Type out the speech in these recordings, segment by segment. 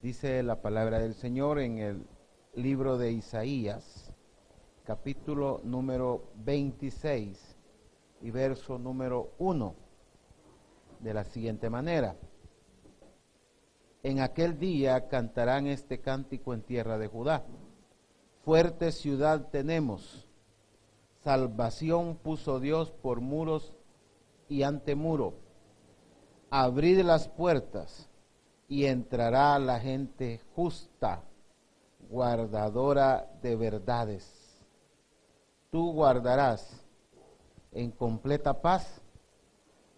Dice la palabra del Señor en el libro de Isaías, capítulo número 26 y verso número 1, de la siguiente manera: En aquel día cantarán este cántico en tierra de Judá. Fuerte ciudad tenemos, salvación puso Dios por muros y antemuro. Abrid las puertas y entrará la gente justa, guardadora de verdades. Tú guardarás en completa paz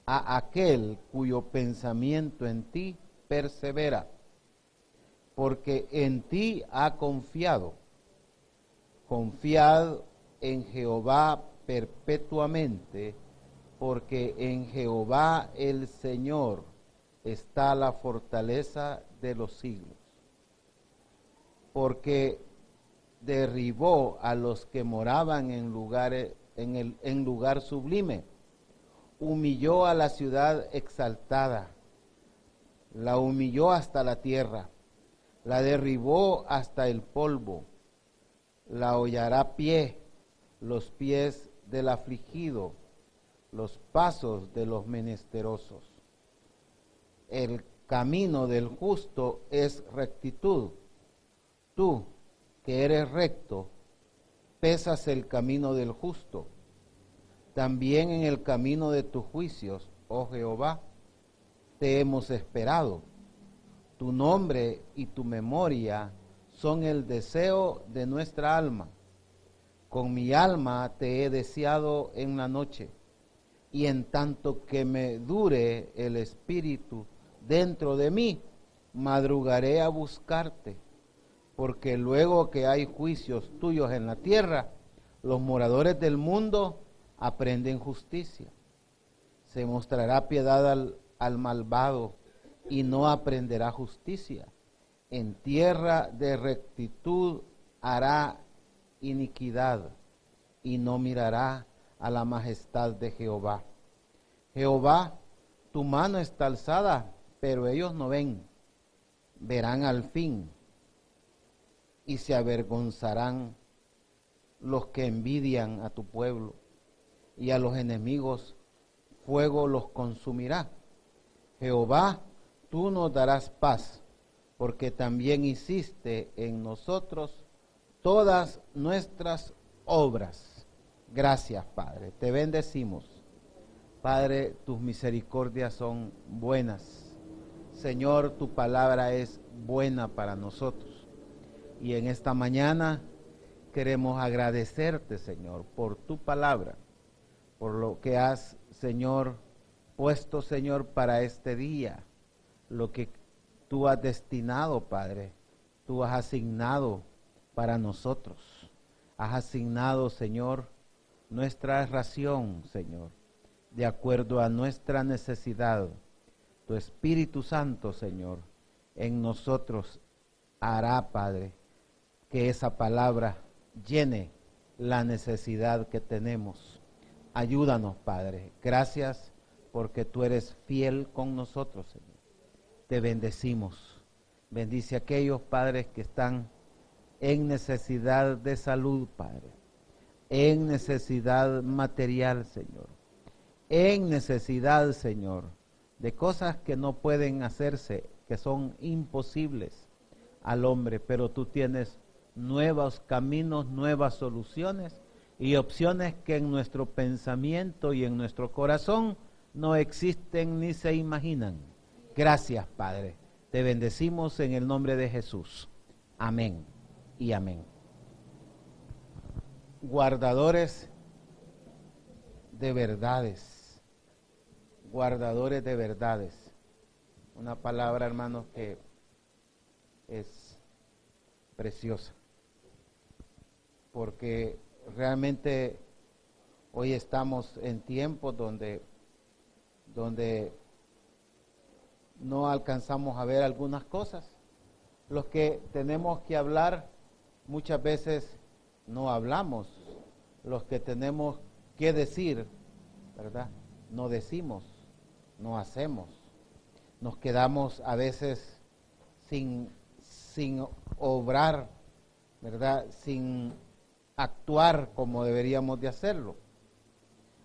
a aquel cuyo pensamiento en ti persevera, porque en ti ha confiado. Confiad en Jehová perpetuamente, porque en Jehová el Señor está la fortaleza de los siglos. Porque derribó a los que moraban en lugar sublime, humilló a la ciudad exaltada, la humilló hasta la tierra, la derribó hasta el polvo, la hollará los pies del afligido, los pasos de los menesterosos. El camino del justo es rectitud. Tú, que eres recto, pesas el camino del justo. También en el camino de tus juicios, oh Jehová, te hemos esperado. Tu nombre y tu memoria son el deseo de nuestra alma. Con mi alma te he deseado en la noche, y en tanto que me dure el espíritu dentro de mí, madrugaré a buscarte, porque luego que hay juicios tuyos en la tierra, los moradores del mundo aprenden justicia. Se mostrará piedad al malvado y no aprenderá justicia. En tierra de rectitud hará iniquidad y no mirará a la majestad de Jehová. Jehová, tu mano está alzada, pero ellos no ven. Verán al fin y se avergonzarán los que envidian a tu pueblo, y a los enemigos fuego los consumirá. Jehová, tú nos darás paz, porque también hiciste en nosotros todas nuestras obras. Gracias, Padre, te bendecimos. Padre, tus misericordias son buenas. Señor, tu palabra es buena para nosotros. Y en esta mañana queremos agradecerte, Señor, por tu palabra, por lo que has, Señor, puesto, Señor, para este día, lo que tú has destinado, Padre, tú has asignado para nosotros. Has asignado, Señor, nuestra ración, Señor, de acuerdo a nuestra necesidad. Tu Espíritu Santo, Señor, en nosotros hará, Padre, que esa palabra llene la necesidad que tenemos. Ayúdanos, Padre. Gracias porque tú eres fiel con nosotros, Señor. Te bendecimos. Bendice a aquellos padres que están en necesidad de salud, Padre. En necesidad material, Señor. En necesidad, Señor, de cosas que no pueden hacerse, que son imposibles al hombre, pero tú tienes nuevos caminos, nuevas soluciones y opciones que en nuestro pensamiento y en nuestro corazón no existen ni se imaginan. Gracias, Padre. Te bendecimos en el nombre de Jesús. Amén y amén. Guardadores de verdades. Guardadores de verdades. Una palabra, hermanos, que es preciosa. Porque realmente hoy estamos en tiempos donde no alcanzamos a ver algunas cosas. Los que tenemos que hablar muchas veces no hablamos. Los que tenemos que decir, ¿verdad?, no decimos, no hacemos. Nos quedamos a veces sin sin obrar, ¿verdad? Sin actuar como deberíamos de hacerlo.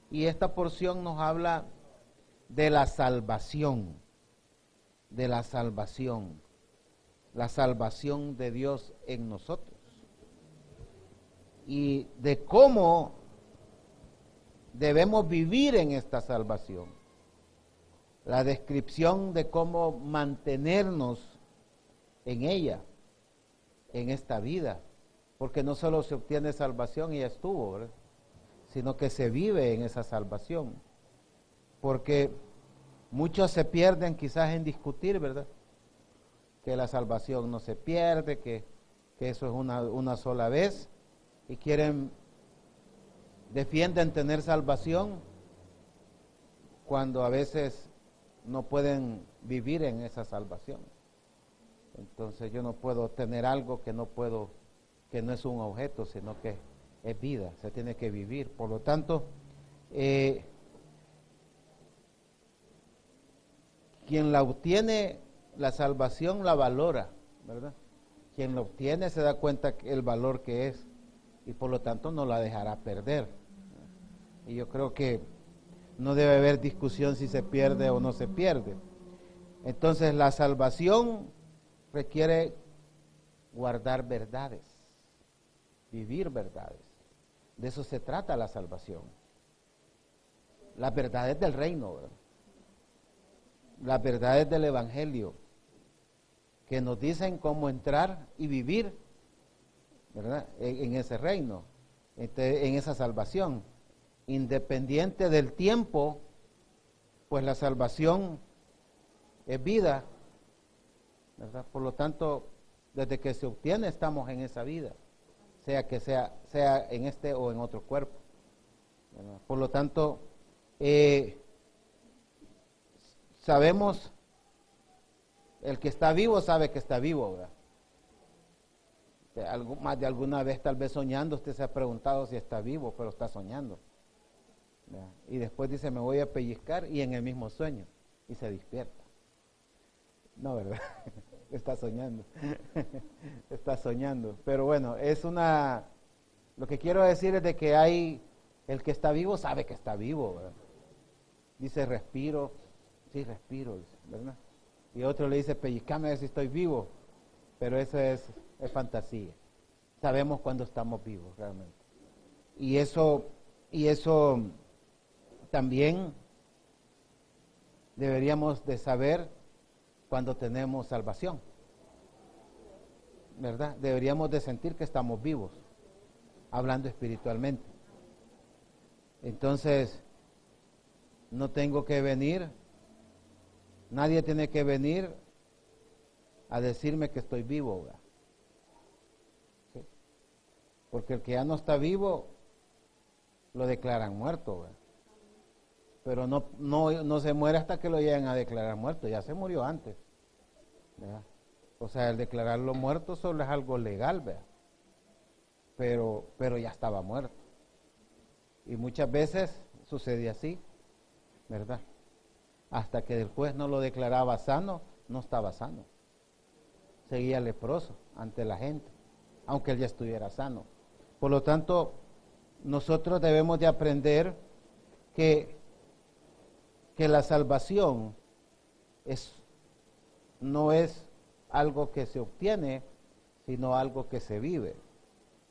Y esta porción nos habla de la salvación de Dios en nosotros y de cómo debemos vivir en esta salvación. La descripción de cómo mantenernos en ella, en esta vida, porque no solo se obtiene salvación y ya estuvo, ¿verdad?, sino que se vive en esa salvación, porque muchos se pierden quizás en discutir, ¿verdad?, que la salvación no se pierde, que eso es una sola vez, y defienden tener salvación cuando a veces no pueden vivir en esa salvación. Entonces yo no puedo tener algo que no es un objeto, sino que es vida, se tiene que vivir. Por lo tanto, quien la obtiene, la salvación la valora, ¿verdad? Quien la obtiene se da cuenta el valor que es y por lo tanto no la dejará perder. Y yo creo que no debe haber discusión si se pierde o no se pierde. Entonces la salvación requiere guardar verdades, vivir verdades. De eso se trata la salvación. Las verdades del reino, ¿verdad?, las verdades del evangelio, que nos dicen cómo entrar y vivir, ¿verdad?, en ese reino, en esa salvación. Independiente del tiempo, pues la salvación es vida, ¿verdad? Por lo tanto, desde que se obtiene estamos en esa vida, sea en este o en otro cuerpo, ¿verdad? Por lo tanto, sabemos, el que está vivo sabe que está vivo, ¿verdad? Más de alguna vez, tal vez soñando, usted se ha preguntado si está vivo, pero está soñando, ¿verdad? Y después dice, me voy a pellizcar, y en el mismo sueño, y se despierta. No, ¿verdad? Está soñando. Está soñando. Pero bueno, lo que quiero decir es de que el que está vivo sabe que está vivo, ¿verdad? Dice, respiro. Sí, respiro, ¿verdad? Y otro le dice, pellizcame a ver si estoy vivo. Pero eso es fantasía. Sabemos cuando estamos vivos, realmente. Y eso también deberíamos de saber cuando tenemos salvación, ¿verdad? Deberíamos de sentir que estamos vivos, hablando espiritualmente. Entonces, no tengo que venir, nadie tiene que venir a decirme que estoy vivo, ¿verdad? ¿Sí? Porque el que ya no está vivo, lo declaran muerto, ¿verdad? Pero no se muere hasta que lo lleguen a declarar muerto, ya se murió antes, ¿verdad? O sea, el declararlo muerto solo es algo legal, ¿verdad? Pero ya estaba muerto. Y muchas veces sucede así, ¿verdad? Hasta que el juez no lo declaraba sano, no estaba sano. Seguía leproso ante la gente, aunque él ya estuviera sano. Por lo tanto, nosotros debemos de aprender que la salvación no es algo que se obtiene, sino algo que se vive,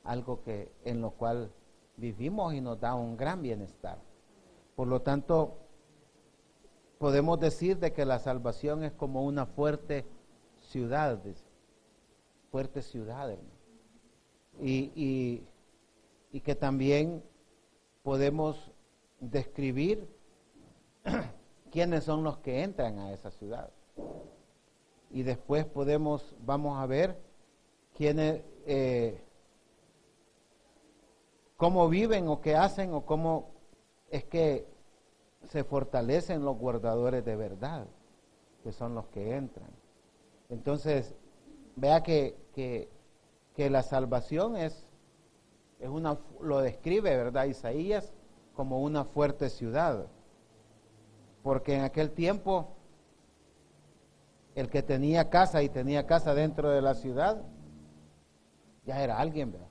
algo en lo cual vivimos y nos da un gran bienestar. Por lo tanto, podemos decir de que la salvación es como una fuerte ciudad, hermano. Y que también podemos describir quiénes son los que entran a esa ciudad. Y después vamos a ver quiénes, cómo viven o qué hacen o cómo es que se fortalecen los guardadores de verdad, que son los que entran. Entonces, vea que la salvación lo describe, ¿verdad?, Isaías, como una fuerte ciudad. Porque en aquel tiempo El que tenía casa y tenía casa dentro de la ciudad, ya era alguien, ¿verdad?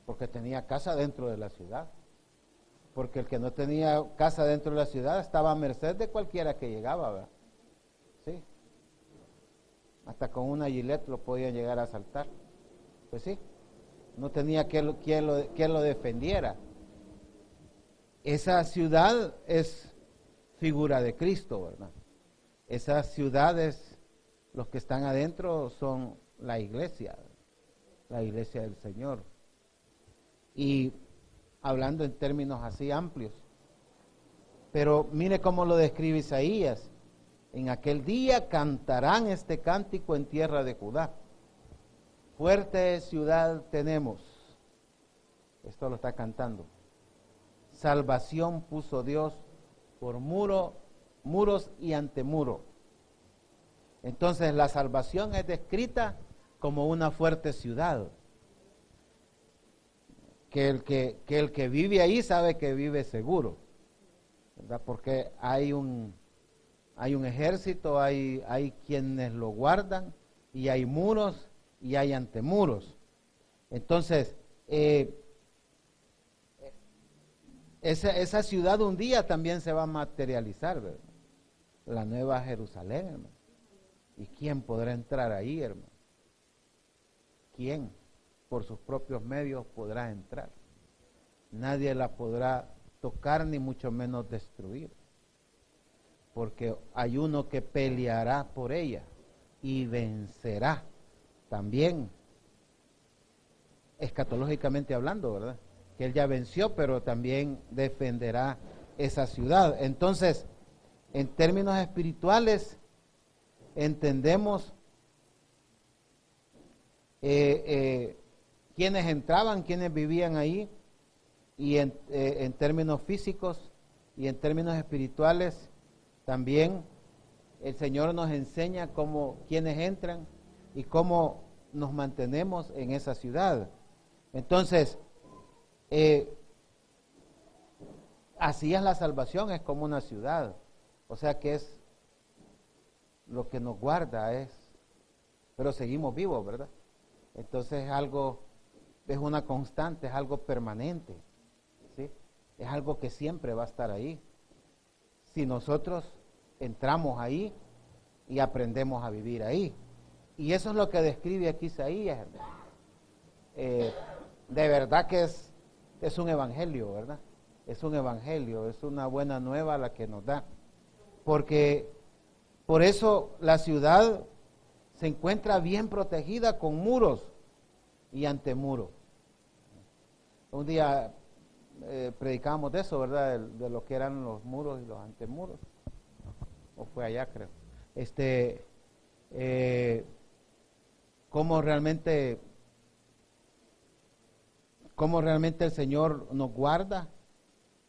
Porque tenía casa dentro de la ciudad. Porque el que no tenía casa dentro de la ciudad estaba a merced de cualquiera que llegaba, ¿verdad? Sí. Hasta con una Gillette lo podían llegar a asaltar. Pues sí, no tenía quien lo defendiera. Esa ciudad es figura de Cristo, ¿verdad? Esas ciudades, los que están adentro son la iglesia del Señor. Y hablando en términos así amplios, pero mire cómo lo describe Isaías: en aquel día cantarán este cántico en tierra de Judá. Fuerte ciudad tenemos. Esto lo está cantando. Salvación puso Dios por muros y antemuro. Entonces la salvación es descrita como una fuerte ciudad. Que el que vive ahí sabe que vive seguro, ¿verdad? Porque hay un ejército, hay quienes lo guardan, y hay muros y hay antemuros. Entonces, esa ciudad un día también se va a materializar, ¿verdad? La nueva Jerusalén, hermano. ¿Y quién podrá entrar ahí, hermano? ¿Quién? Por sus propios medios podrá entrar. Nadie la podrá tocar, ni mucho menos destruir, porque hay uno que peleará por ella y vencerá también, escatológicamente hablando, ¿verdad? Que él ya venció, pero también defenderá esa ciudad. Entonces, en términos espirituales, entendemos quienes entraban, quienes vivían ahí, y en términos físicos y en términos espirituales también el Señor nos enseña cómo quienes entran y cómo nos mantenemos en esa ciudad. Entonces, así es la salvación, es como una ciudad, o sea que es lo que nos guarda, pero seguimos vivos, ¿verdad? Entonces es una constante, es algo permanente, ¿sí? Es algo que siempre va a estar ahí. Si nosotros entramos ahí y aprendemos a vivir ahí. Y eso es lo que describe aquí Isaías, hermano. De verdad que es un evangelio, ¿verdad? Es un evangelio, es una buena nueva la que nos da. Porque por eso la ciudad se encuentra bien protegida con muros y antemuros. Un día predicábamos de eso, ¿verdad? De lo que eran los muros y los antemuros. O fue allá, creo. Cómo realmente el Señor nos guarda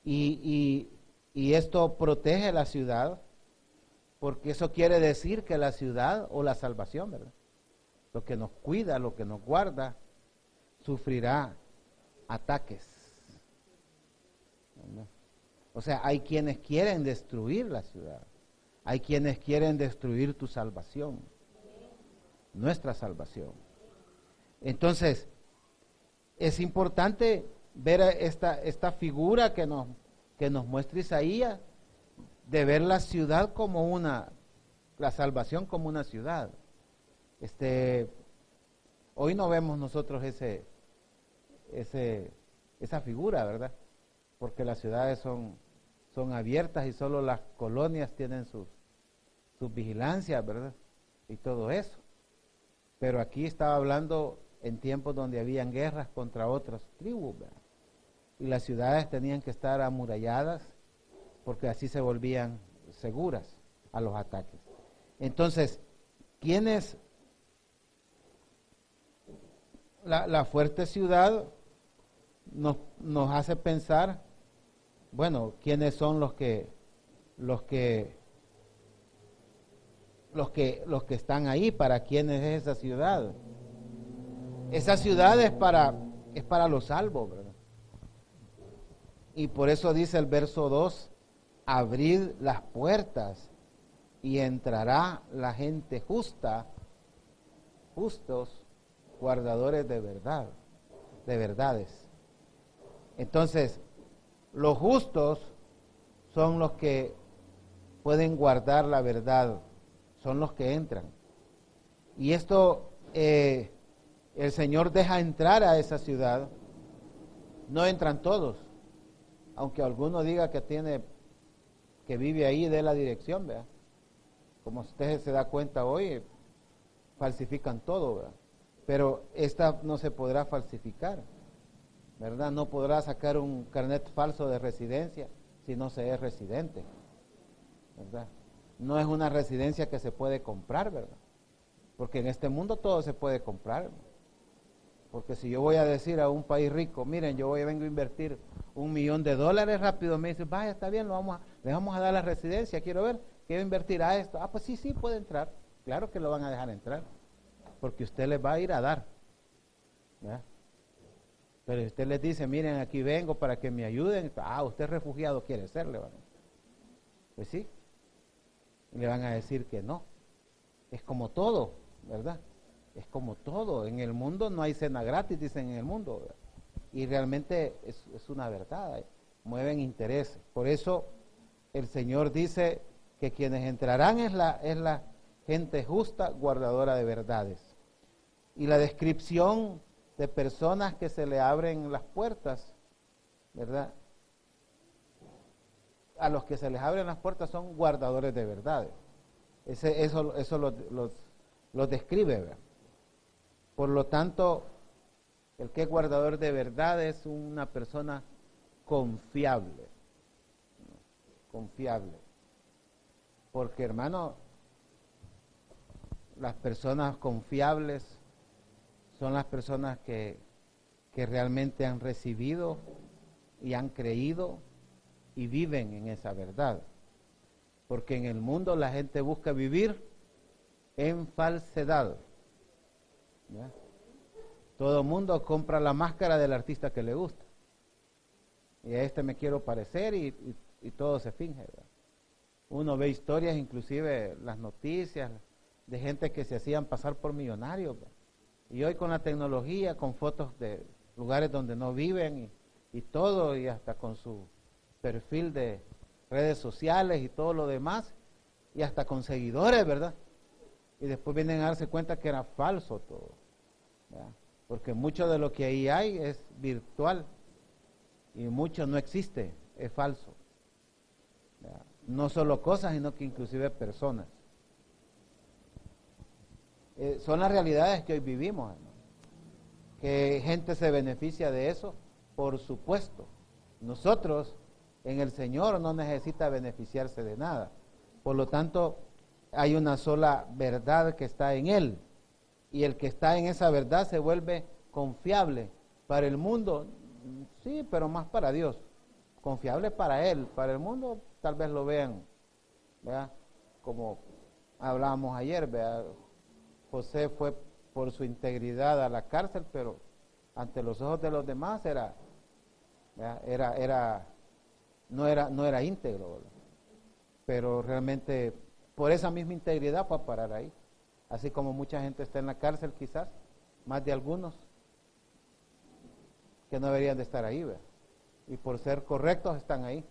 y esto protege la ciudad, porque eso quiere decir que la ciudad o la salvación, ¿verdad? Lo que nos cuida, lo que nos guarda, sufrirá ataques. ¿Verdad? O sea, hay quienes quieren destruir la ciudad. Hay quienes quieren destruir tu salvación, nuestra salvación. Entonces, es importante ver esta figura que nos muestra Isaías, de ver la ciudad como la salvación como una ciudad. Hoy no vemos nosotros esa figura, ¿verdad? Porque las ciudades son abiertas y solo las colonias tienen sus vigilancias, ¿verdad? Y todo eso. Pero aquí estaba hablando en tiempos donde habían guerras contra otras tribus, ¿verdad? Y las ciudades tenían que estar amuralladas porque así se volvían seguras a los ataques. Entonces, ¿quiénes? La fuerte ciudad nos hace pensar, bueno, ¿quiénes son los que están ahí? ¿Para quiénes es esa ciudad? Esa ciudad es para los salvos, ¿verdad? Y por eso dice el verso 2, abrid las puertas y entrará la gente justa, justos, guardadores de verdad, de verdades. Entonces, los justos son los que pueden guardar la verdad, son los que entran. Y esto el Señor deja entrar a esa ciudad. No entran todos, aunque alguno diga que vive ahí y dé la dirección, ¿verdad? Como usted se da cuenta hoy, falsifican todo, ¿verdad? Pero esta no se podrá falsificar, ¿verdad? No podrá sacar un carnet falso de residencia si no se es residente, ¿verdad? No es una residencia que se puede comprar, ¿verdad? Porque en este mundo todo se puede comprar, ¿verdad? Porque si yo voy a decir a un país rico, miren, vengo a invertir $1,000,000, rápido me dicen, vaya, está bien, le vamos a dar la residencia, quiero ver, quiero invertir a esto. Ah, pues sí, puede entrar. Claro que lo van a dejar entrar, porque usted les va a ir a dar, ¿verdad? Pero si usted les dice, miren, aquí vengo para que me ayuden, usted refugiado quiere ser, le van a decir. Pues sí, y le van a decir que no. Es como todo, ¿verdad? Es como todo. En el mundo no hay cena gratis, dicen en el mundo, ¿verdad? Y realmente es una verdad, mueven interés. Por eso el Señor dice que quienes entrarán es la gente justa, guardadora de verdades. Y la descripción de personas que se le abren las puertas, ¿verdad? A los que se les abren las puertas son guardadores de verdades. Eso los describe, ¿verdad? Por lo tanto, el que es guardador de verdad es una persona confiable. Confiable. Porque, hermano, las personas confiables son las personas que realmente han recibido y han creído y viven en esa verdad. Porque en el mundo la gente busca vivir en falsedad, ¿ya? Todo el mundo compra la máscara del artista que le gusta. Y a este me quiero parecer y todo se finge, ¿verdad? Uno ve historias, inclusive las noticias, de gente que se hacían pasar por millonarios, ¿verdad? Y hoy con la tecnología, con fotos de lugares donde no viven y todo, y hasta con su perfil de redes sociales y todo lo demás, y hasta con seguidores, ¿verdad? Y después vienen a darse cuenta que era falso todo, ¿verdad? Porque mucho de lo que ahí hay es virtual y mucho no existe, es falso, ¿verdad? No solo cosas, sino que inclusive personas. Son las realidades que hoy vivimos, hermano. Que gente se beneficia de eso, por supuesto. Nosotros en el Señor no necesita beneficiarse de nada. Por lo tanto, hay una sola verdad que está en Él. Y el que está en esa verdad se vuelve confiable. Para el mundo, sí, pero más para Dios. Confiable para Él. Para el mundo tal vez lo vean, ¿verdad? Como hablábamos ayer, ¿verdad? José fue por su integridad a la cárcel, pero ante los ojos de los demás no era íntegro, ¿verdad? Pero realmente por esa misma integridad fue a parar ahí. Así como mucha gente está en la cárcel, quizás, más de algunos, que no deberían de estar ahí, ¿verdad? Y por ser correctos están ahí,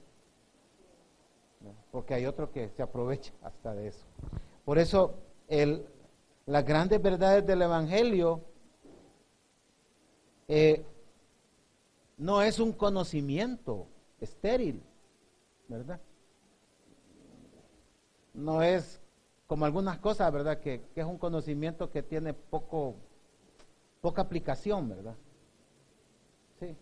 ¿verdad? Porque hay otro que se aprovecha hasta de eso. Por eso, las grandes verdades del Evangelio no es un conocimiento estéril, ¿verdad? No es como algunas cosas, ¿verdad? Que es un conocimiento que tiene poca aplicación, ¿verdad? Sí.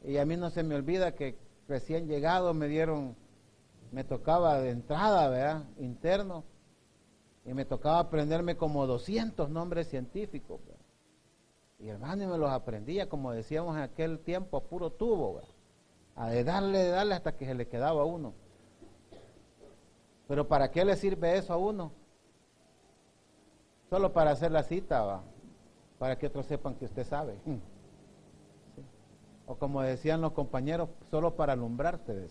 Y a mí no se me olvida que recién llegado me tocaba de entrada, ¿verdad? Interno, y me tocaba aprenderme como 200 nombres científicos, ¿verdad? Y hermano, y me los aprendía, como decíamos en aquel tiempo, a puro tubo, ¿verdad? A de darle hasta que se le quedaba a uno. Pero ¿para qué le sirve eso a uno? Solo para hacer la cita, ¿va? Para que otros sepan que usted sabe. ¿Sí? O como decían los compañeros, solo para alumbrarte.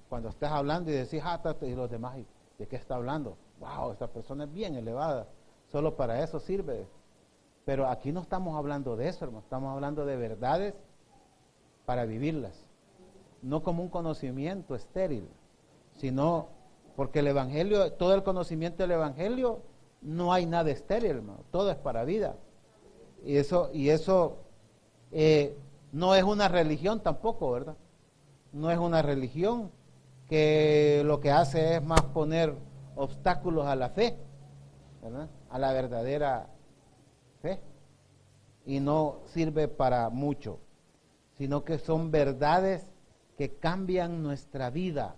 Cuando estás hablando y decís, y los demás, ¿De qué está hablando? Wow, esta persona es bien elevada. Solo para eso sirve. Pero aquí no estamos hablando de eso, hermano. Estamos hablando de verdades para vivirlas. No como un conocimiento estéril, sino porque el Evangelio, todo el conocimiento del Evangelio, no hay nada estéril, hermano. Todo es para vida. Y eso no es una religión tampoco, ¿verdad? No es una religión que lo que hace es más poner obstáculos a la fe, ¿verdad? A la verdadera fe. Y no sirve para mucho, sino que son verdades que cambian nuestra vida,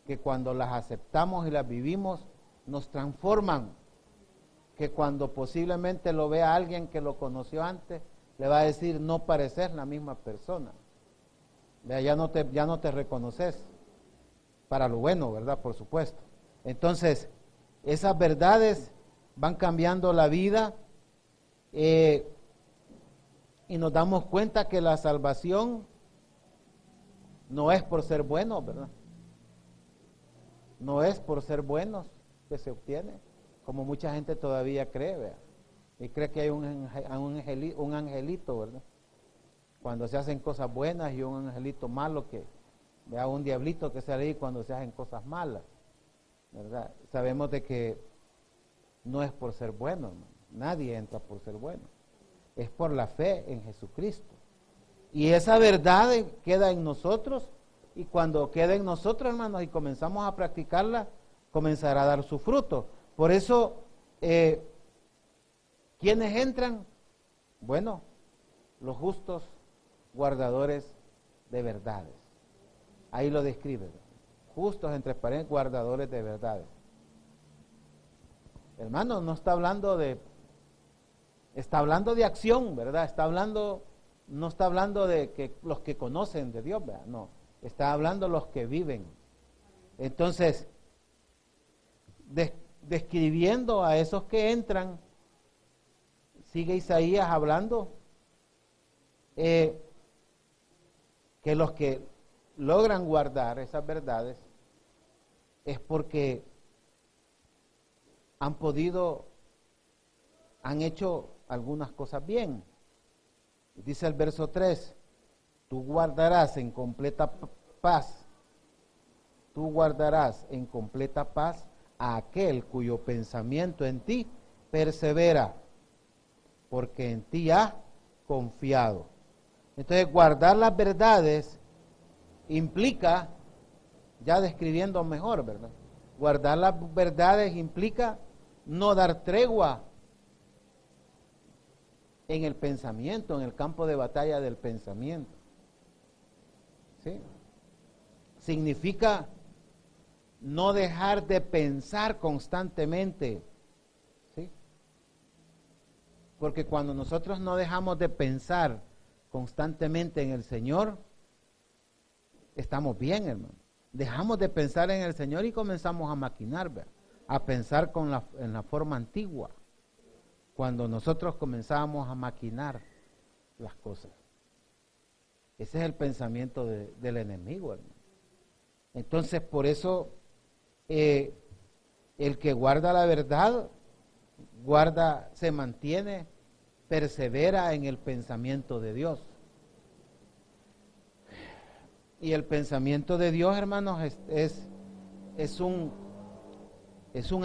que cuando las aceptamos y las vivimos, nos transforman, que cuando posiblemente lo vea alguien que lo conoció antes, le va a decir, no pareces la misma persona. Vea, ya no te reconoces, para lo bueno, ¿verdad? Por supuesto. Entonces, esas verdades van cambiando la vida, y nos damos cuenta que la salvación no es por ser buenos, ¿verdad? No es por ser buenos que se obtiene, como mucha gente todavía cree, ¿verdad? Y cree que hay un angelito, ¿verdad? Cuando se hacen cosas buenas y un angelito malo que, vea, un diablito que sale ahí cuando se hacen cosas malas, ¿verdad? Sabemos de que no es por ser bueno, hermano. Nadie entra por ser bueno. Es por la fe en Jesucristo. Y esa verdad queda en nosotros, y cuando queda en nosotros, hermanos, y comenzamos a practicarla, comenzará a dar su fruto. Por eso, ¿quiénes entran? Bueno, los justos guardadores de verdades. Ahí lo describe. Justos, entre paréntesis, guardadores de verdades. Hermano, no está hablando de... Está hablando de acción, ¿verdad? No está hablando de que los que conocen de Dios, ¿verdad? No, está hablando los que viven. Entonces, describiendo a esos que entran, sigue Isaías hablando que los que logran guardar esas verdades es porque han hecho algunas cosas bien. Dice el verso 3, tú guardarás en completa paz a aquel cuyo pensamiento en ti persevera, porque en ti ha confiado. Entonces, guardar las verdades implica, ya describiendo mejor, ¿verdad? Guardar las verdades implica no dar tregua en el pensamiento, en el campo de batalla del pensamiento. ¿Sí? Significa no dejar de pensar constantemente. ¿Sí? Porque cuando nosotros no dejamos de pensar constantemente en el Señor, estamos bien, hermano. Dejamos de pensar en el Señor y comenzamos a maquinar, ¿verdad? A pensar en la forma antigua. Cuando nosotros comenzamos a maquinar las cosas. Ese es el pensamiento del enemigo, hermano. Entonces, por eso, el que guarda la verdad, se mantiene, persevera en el pensamiento de Dios. Y el pensamiento de Dios, hermanos, es un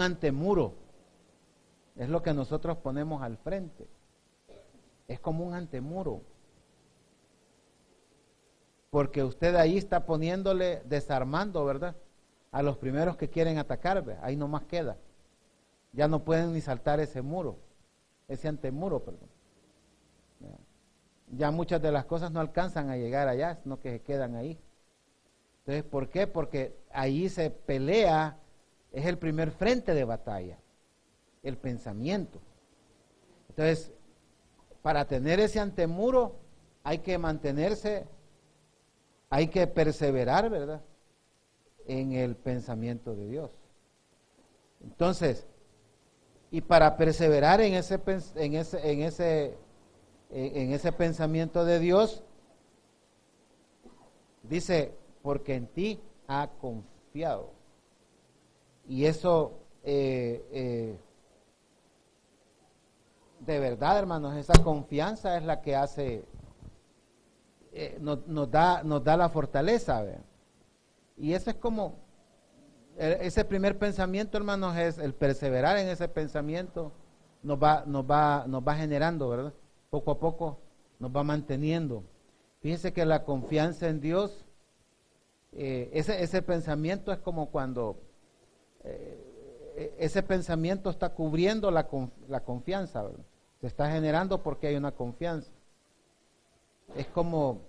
antemuro. Es lo que nosotros ponemos al frente. Es como un antemuro. Porque usted ahí está poniéndole, desarmando, ¿verdad? A los primeros que quieren atacar, ¿verdad? Ahí nomás queda. Ya no pueden ni saltar ese muro. Ese antemuro, perdón. Ya muchas de las cosas no alcanzan a llegar allá, sino que se quedan ahí. Entonces, ¿por qué? Porque ahí se pelea, es el primer frente de batalla. El pensamiento. Entonces, para tener ese antemuro hay que mantenerse, hay que perseverar, ¿verdad? En el pensamiento de Dios. Entonces, y para perseverar en ese pensamiento de Dios, dice, porque en ti ha confiado. Y eso, de verdad, hermanos, esa confianza es la que hace, nos da la fortaleza, ¿ve? Y eso es como, ese primer pensamiento, hermanos, es el perseverar en ese pensamiento, nos va generando, ¿verdad? Poco a poco nos va manteniendo. Fíjense que la confianza en Dios, ese pensamiento es como cuando ese pensamiento está cubriendo la confianza, ¿verdad? Se está generando porque hay una confianza. Es como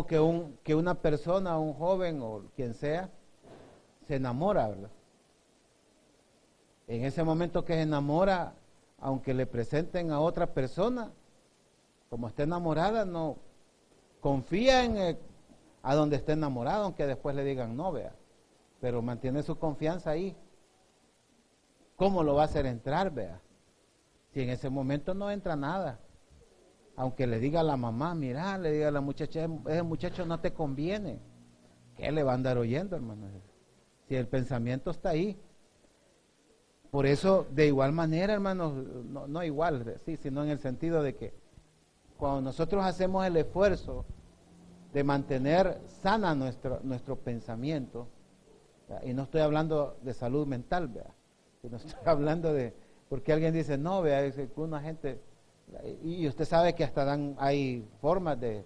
que una persona, un joven o quien sea, se enamora, ¿verdad? En ese momento que se enamora, aunque le presenten a otra persona, como está enamorada, no confía a donde esté enamorado, aunque después le digan no, vea, pero mantiene su confianza ahí. ¿Cómo lo va a hacer entrar, vea? Si en ese momento no entra nada, aunque le diga a la mamá, mira, le diga a la muchacha, ese muchacho no te conviene, ¿qué le va a andar oyendo, hermano? Si el pensamiento está ahí. Por eso, de igual manera, hermanos, no igual, sí, sino en el sentido de que cuando nosotros hacemos el esfuerzo de mantener sana nuestro pensamiento, ¿verdad? Y no estoy hablando de salud mental, ¿verdad? No estoy hablando de, porque alguien dice, no, vea, es que una gente, y usted sabe que hasta hay formas de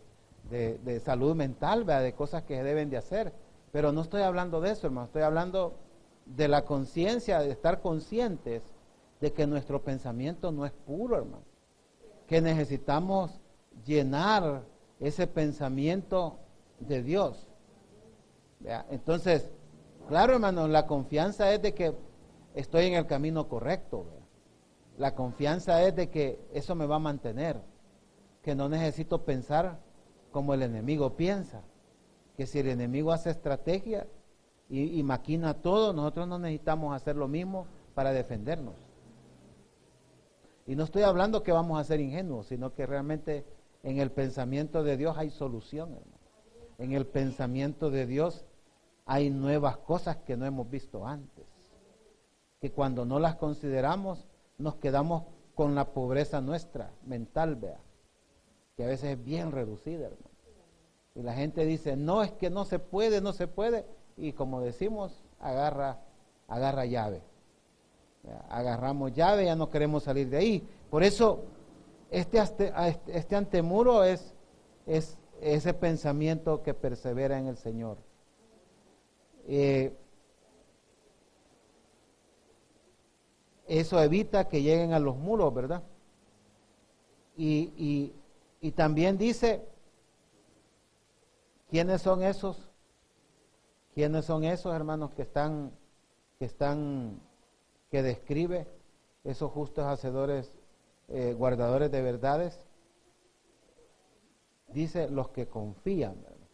salud mental, ¿verdad? De cosas que deben de hacer, pero no estoy hablando de eso, hermano, estoy hablando de la conciencia, de estar conscientes de que nuestro pensamiento no es puro, hermano, que necesitamos llenar ese pensamiento de Dios. ¿Vea? Entonces, claro, hermano, la confianza es de que estoy en el camino correcto, ¿vea? La confianza es de que eso me va a mantener, que no necesito pensar como el enemigo piensa, que si el enemigo hace estrategia y maquina todo, nosotros no necesitamos hacer lo mismo para defendernos. Y no estoy hablando que vamos a ser ingenuos, sino que realmente en el pensamiento de Dios hay solución, hermano. En el pensamiento de Dios hay nuevas cosas que no hemos visto antes, que cuando no las consideramos nos quedamos con la pobreza nuestra mental, vea, que a veces es bien reducida, hermano. Y la gente dice, no, es que no se puede, y como decimos, agarra llave. Agarramos llave, ya no queremos salir de ahí. Por eso, este antemuro es ese pensamiento que persevera en el Señor. Eso evita que lleguen a los muros, ¿verdad? Y también dice, ¿quiénes son esos? ¿Quiénes son esos hermanos que describe esos justos hacedores, guardadores de verdades? Dice los que confían, ¿verdad?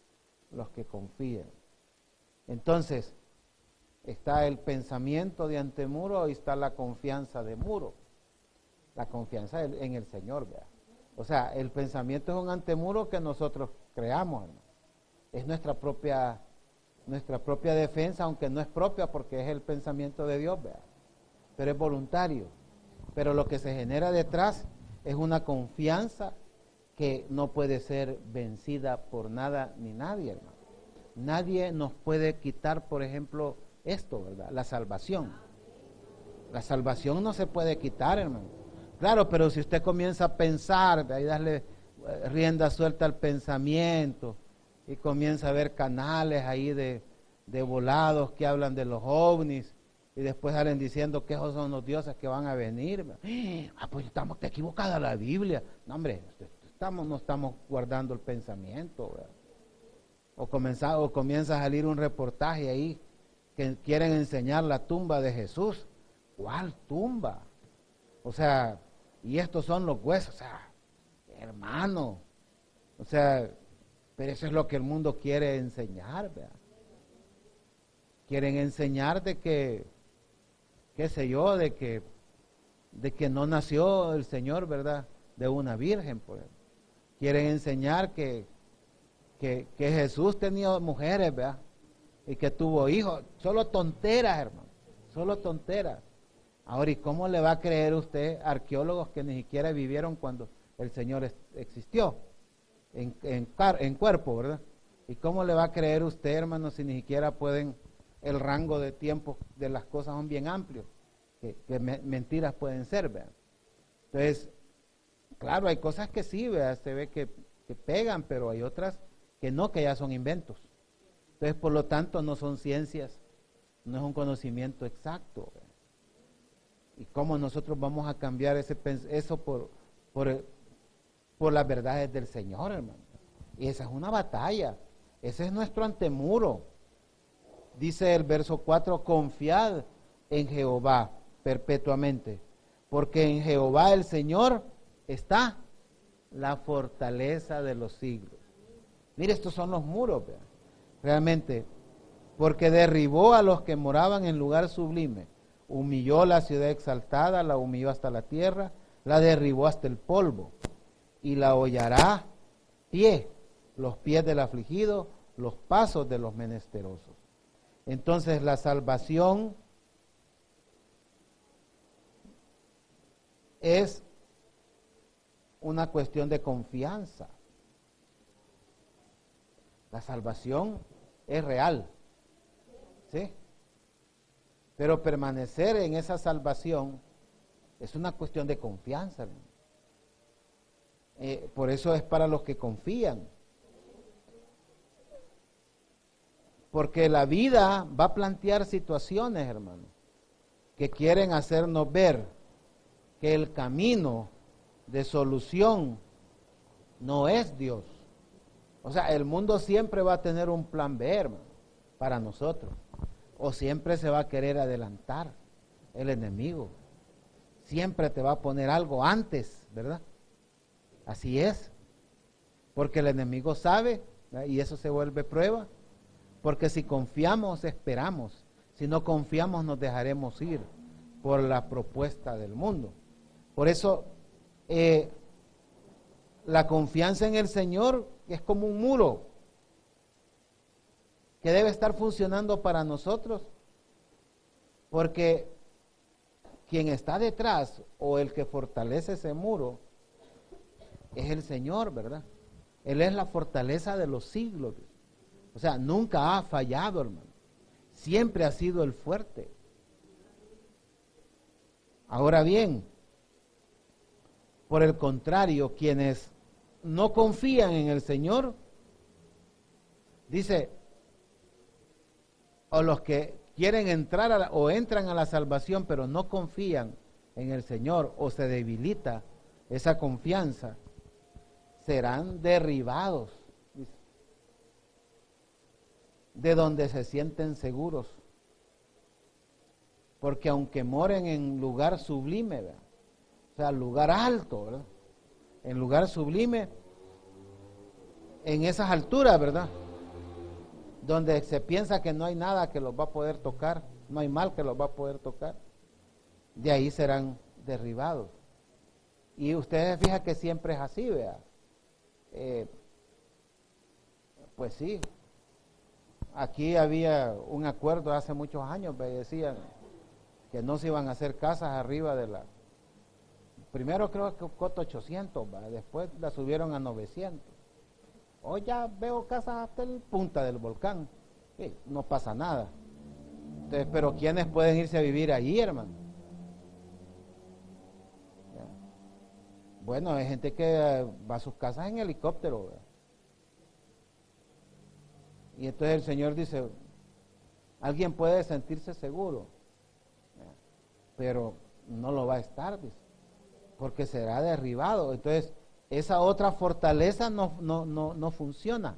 Los que confían. Entonces, está el pensamiento de antemuro y está la confianza de muro. La confianza en el Señor, ¿verdad? O sea, el pensamiento es un antemuro que nosotros creamos, hermano. Es nuestra propia defensa, aunque no es propia porque es el pensamiento de Dios, ¿verdad? Pero es voluntario. Pero lo que se genera detrás es una confianza que no puede ser vencida por nada ni nadie, hermano. Nadie nos puede quitar, por ejemplo, esto, ¿verdad? La salvación. La salvación no se puede quitar, hermano. Claro, pero si usted comienza a pensar, ahí darle rienda suelta al pensamiento y comienza a ver canales ahí de volados que hablan de los ovnis y después salen diciendo que esos son los dioses que van a venir. Pues está equivocada la Biblia. No, hombre, no estamos guardando el pensamiento, ¿verdad? O comienza a salir un reportaje ahí que quieren enseñar la tumba de Jesús. ¿Cuál tumba? O sea, y estos son los huesos, o sea, hermano, o sea, pero eso es lo que el mundo quiere enseñar, ¿verdad? Quieren enseñar de que, qué sé yo, de que no nació el Señor, ¿verdad? De una virgen, pues. Quieren enseñar que Jesús tenía mujeres, ¿verdad? y que tuvo hijos. Solo tonteras, hermano, solo tonteras. Ahora, ¿y cómo le va a creer usted a arqueólogos que ni siquiera vivieron cuando el Señor existió en cuerpo, ¿verdad? ¿Y cómo le va a creer usted, hermano, si ni siquiera pueden, el rango de tiempo de las cosas son bien amplios, que mentiras pueden ser, ¿verdad? Entonces, claro, hay cosas que sí, ¿verdad? Se ve que pegan, pero hay otras que no, que ya son inventos. Entonces, por lo tanto, no son ciencias, no es un conocimiento exacto, ¿verdad? ¿Y cómo nosotros vamos a cambiar eso por las verdades del Señor, hermano? Y esa es una batalla, ese es nuestro antemuro. Dice el verso 4, confiad en Jehová perpetuamente, porque en Jehová el Señor está la fortaleza de los siglos. Mire, estos son los muros, ¿verdad? Realmente, porque derribó a los que moraban en lugar sublime, humilló la ciudad exaltada, la humilló hasta la tierra, la derribó hasta el polvo, y la hollará los pies del afligido, los pasos de los menesterosos. Entonces la salvación es una cuestión de confianza. La salvación es real, ¿sí? Pero permanecer en esa salvación es una cuestión de confianza. Por eso es para los que confían. Porque la vida va a plantear situaciones, hermano, que quieren hacernos ver que el camino de solución no es Dios. O sea, el mundo siempre va a tener un plan B, hermano, para nosotros. O siempre se va a querer adelantar el enemigo. Siempre te va a poner algo antes, ¿verdad? Así es. Porque el enemigo sabe, ¿verdad? Y eso se vuelve prueba. Porque si confiamos, esperamos. Si no confiamos, nos dejaremos ir por la propuesta del mundo. Por eso, la confianza en el Señor es como un muro que debe estar funcionando para nosotros. Porque quien está detrás o el que fortalece ese muro es el Señor, ¿verdad? Él es la fortaleza de los siglos. O sea, nunca ha fallado, hermano. Siempre ha sido el fuerte. Ahora bien, por el contrario, quienes no confían en el Señor, dice, o los que quieren entrar o entran a la salvación, pero no confían en el Señor, o se debilita esa confianza, serán derribados de donde se sienten seguros, porque aunque moren en lugar sublime, ¿verdad? O sea, lugar alto, ¿verdad? En lugar sublime, en esas alturas, ¿verdad? Donde se piensa que no hay nada que los va a poder tocar, no hay mal que los va a poder tocar, de ahí serán derribados. Y ustedes fijan que siempre es así, ¿verdad? Pues sí. Aquí había un acuerdo hace muchos años, me decían que no se iban a hacer casas arriba de la... Primero creo que costó 800, ¿va? Después la subieron a 900. Hoy ya veo casas hasta el punta del volcán. No pasa nada. Entonces, pero ¿quiénes pueden irse a vivir allí, hermano? Bueno, hay gente que va a sus casas en helicóptero, ¿verdad? Y entonces el Señor dice, alguien puede sentirse seguro, pero no lo va a estar, dice, porque será derribado. Entonces, esa otra fortaleza no funciona.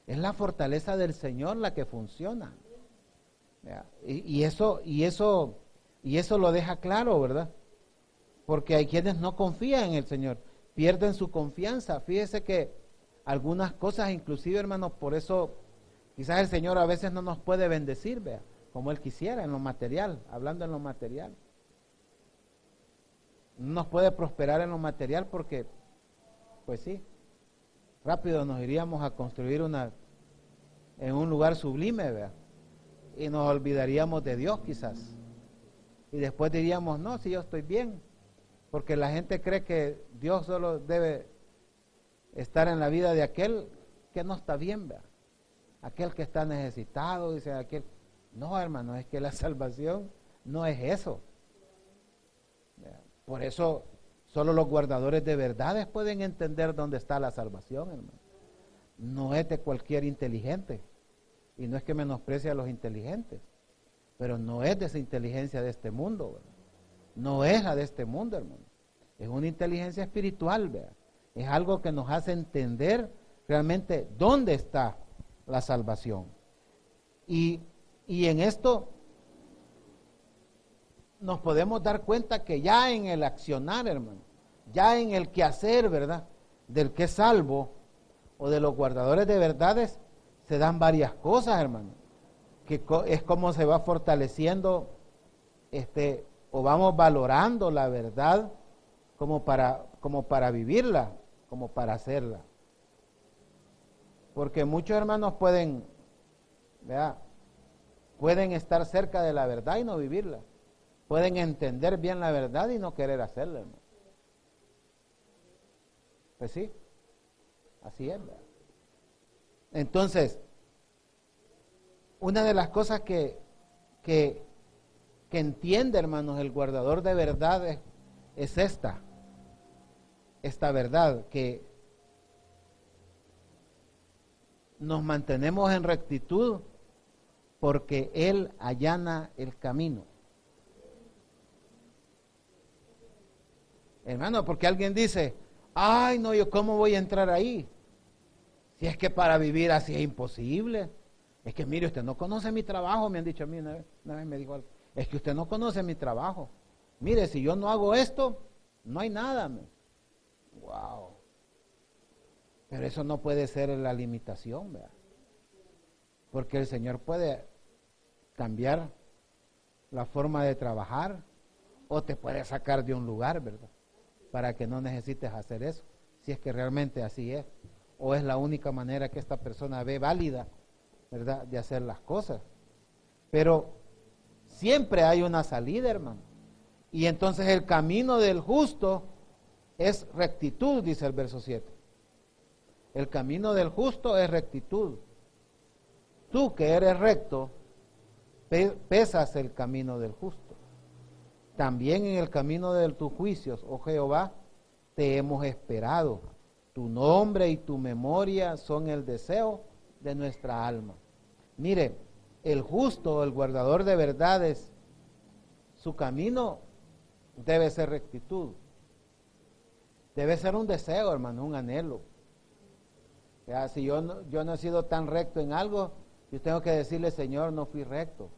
Es la fortaleza del Señor la que funciona. Y eso lo deja claro, ¿verdad? Porque hay quienes no confían en el Señor, pierden su confianza. Fíjese que algunas cosas, inclusive, hermanos, por eso quizás el Señor a veces no nos puede bendecir, vea, como Él quisiera, en lo material, hablando en lo material. No nos puede prosperar en lo material porque, pues sí, rápido nos iríamos a construir en un lugar sublime, vea. y nos olvidaríamos de Dios quizás. Y después diríamos, no, si yo estoy bien. Porque la gente cree que Dios solo debe estar en la vida de aquel que no está bien, ¿verdad? Aquel que está necesitado, dice aquel. No, hermano, es que la salvación no es eso. Por eso solo los guardadores de verdades pueden entender dónde está la salvación, hermano. No es de cualquier inteligente. Y no es que menosprecie a los inteligentes, pero no es de esa inteligencia de este mundo, ¿verdad? No es la de este mundo, hermano. Es una inteligencia espiritual, ¿verdad? Es algo que nos hace entender realmente dónde está la salvación. Y en esto nos podemos dar cuenta que ya en el accionar, hermano, ya en el quehacer, ¿verdad?, del que es salvo o de los guardadores de verdades, se dan varias cosas, hermano, que es como se va fortaleciendo o vamos valorando la verdad como para vivirla, como para hacerla. Porque muchos hermanos pueden estar cerca de la verdad y no vivirla. Pueden entender bien la verdad y no querer hacerla, hermano. Pues sí, así es, ¿verdad? Entonces, una de las cosas que entiende, hermanos, el guardador de verdad es esta verdad, que nos mantenemos en rectitud porque Él allana el camino. Hermano, porque alguien dice, ay, no, yo cómo voy a entrar ahí, si es que para vivir así es imposible. Es que mire, usted no conoce mi trabajo, me han dicho a mí una vez me dijo algo. Es que usted no conoce mi trabajo. Mire, si yo no hago esto, no hay nada. Wow. Pero eso no puede ser la limitación, ¿verdad? Porque el Señor puede cambiar la forma de trabajar o te puede sacar de un lugar, ¿verdad? Para que no necesites hacer eso, si es que realmente así es. O es la única manera que esta persona ve válida, ¿verdad?, de hacer las cosas. Pero siempre hay una salida, hermano. Y entonces el camino del justo es rectitud, dice el verso 7. El camino del justo es rectitud. Tú que eres recto, pesas el camino del justo. También en el camino de tus juicios, oh Jehová, te hemos esperado. Tu nombre y tu memoria son el deseo de nuestra alma. Mire, el justo, el guardador de verdades, su camino debe ser rectitud. Debe ser un deseo, hermano, un anhelo. Ya, si yo no he sido tan recto en algo, yo tengo que decirle, Señor, no fui recto,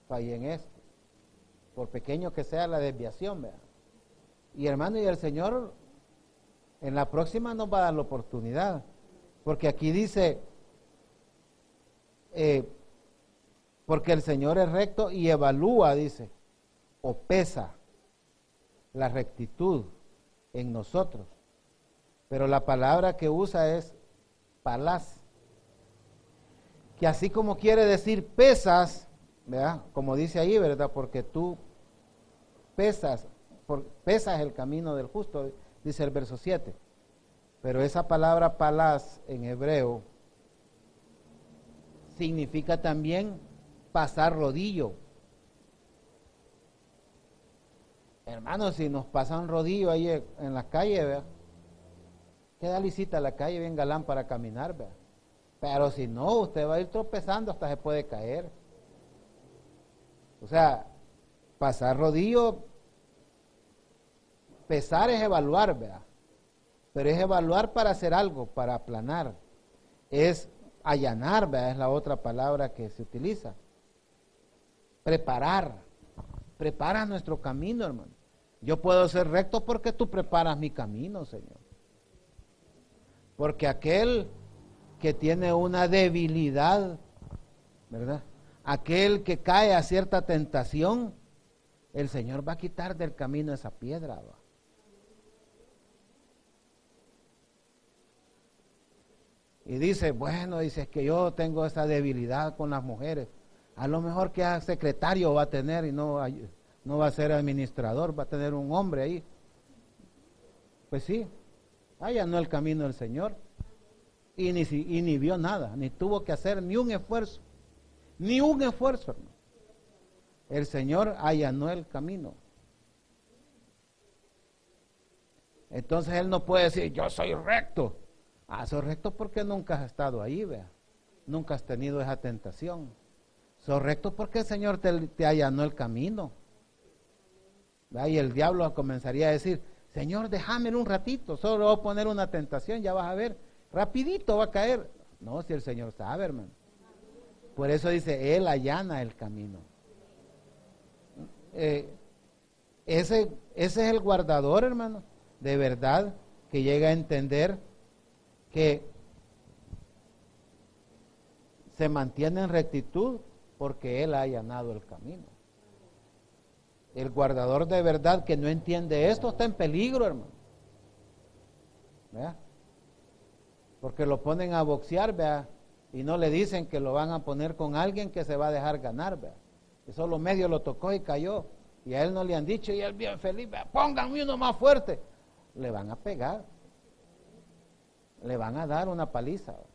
fallé en esto. Por pequeño que sea la desviación, ¿verdad? Y hermano, y el Señor en la próxima nos va a dar la oportunidad. Porque aquí dice, porque el Señor es recto y evalúa, dice, o pesa la rectitud en nosotros. Pero la palabra que usa es palaz, que así como quiere decir pesas, ¿verdad? Como dice ahí, ¿verdad? Porque tú pesas el camino del justo, dice el verso 7. Pero esa palabra palaz en hebreo significa también pasar rodillo. Hermanos, si nos pasan rodillo ahí en la calle, ¿verdad?, queda lisita la calle, bien galán para caminar, ¿verdad? Pero si no, usted va a ir tropezando, hasta se puede caer. O sea, pasar rodillo, pesar es evaluar, ¿verdad? Pero es evaluar para hacer algo, para aplanar. Es allanar, ¿verdad? Es la otra palabra que se utiliza. Preparar. Prepara nuestro camino, hermano. Yo puedo ser recto porque tú preparas mi camino, Señor. Porque aquel que tiene una debilidad, ¿verdad?, aquel que cae a cierta tentación, el Señor va a quitar del camino esa piedra, ¿va? Y dice, bueno, dice, es que yo tengo esa debilidad con las mujeres. A lo mejor que secretario va a tener y no va a ser administrador, va a tener un hombre ahí. Pues sí, allanó el camino del Señor y ni vio nada, ni tuvo que hacer ni un esfuerzo, hermano. El Señor allanó el camino. Entonces Él no puede decir, yo soy recto. Soy recto porque nunca has estado ahí, vea. Nunca has tenido esa tentación. Soy recto porque el Señor te allanó el camino. ¿Verdad? Y el diablo comenzaría a decir, Señor, déjame un ratito, solo voy a poner una tentación, ya vas a ver, rapidito va a caer. No, si el Señor sabe, hermano. Por eso dice, Él allana el camino. Ese es el guardador, hermano, de verdad, que llega a entender que se mantiene en rectitud porque Él ha allanado el camino. El guardador de verdad que no entiende esto está en peligro, hermano. ¿Vea? Porque lo ponen a boxear, vea, y no le dicen que lo van a poner con alguien que se va a dejar ganar, vea. Que solo medio lo tocó y cayó. Y a él no le han dicho, y él bien feliz, vea, pónganme uno más fuerte. Le van a pegar. Le van a dar una paliza. ¿Vea?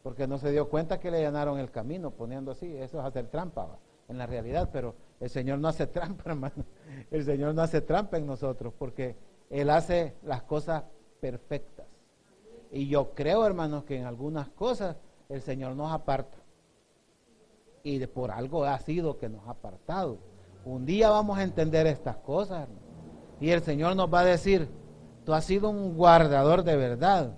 Porque no se dio cuenta que le allanaron el camino poniendo así. Eso es hacer trampa, ¿vea? En la realidad, pero el Señor no hace trampa, hermano. El Señor no hace trampa en nosotros, porque Él hace las cosas perfectas. Y yo creo, hermanos, que en algunas cosas el Señor nos aparta. Y por algo ha sido que nos ha apartado. Un día vamos a entender estas cosas, hermano. Y el Señor nos va a decir, tú has sido un guardador de verdad.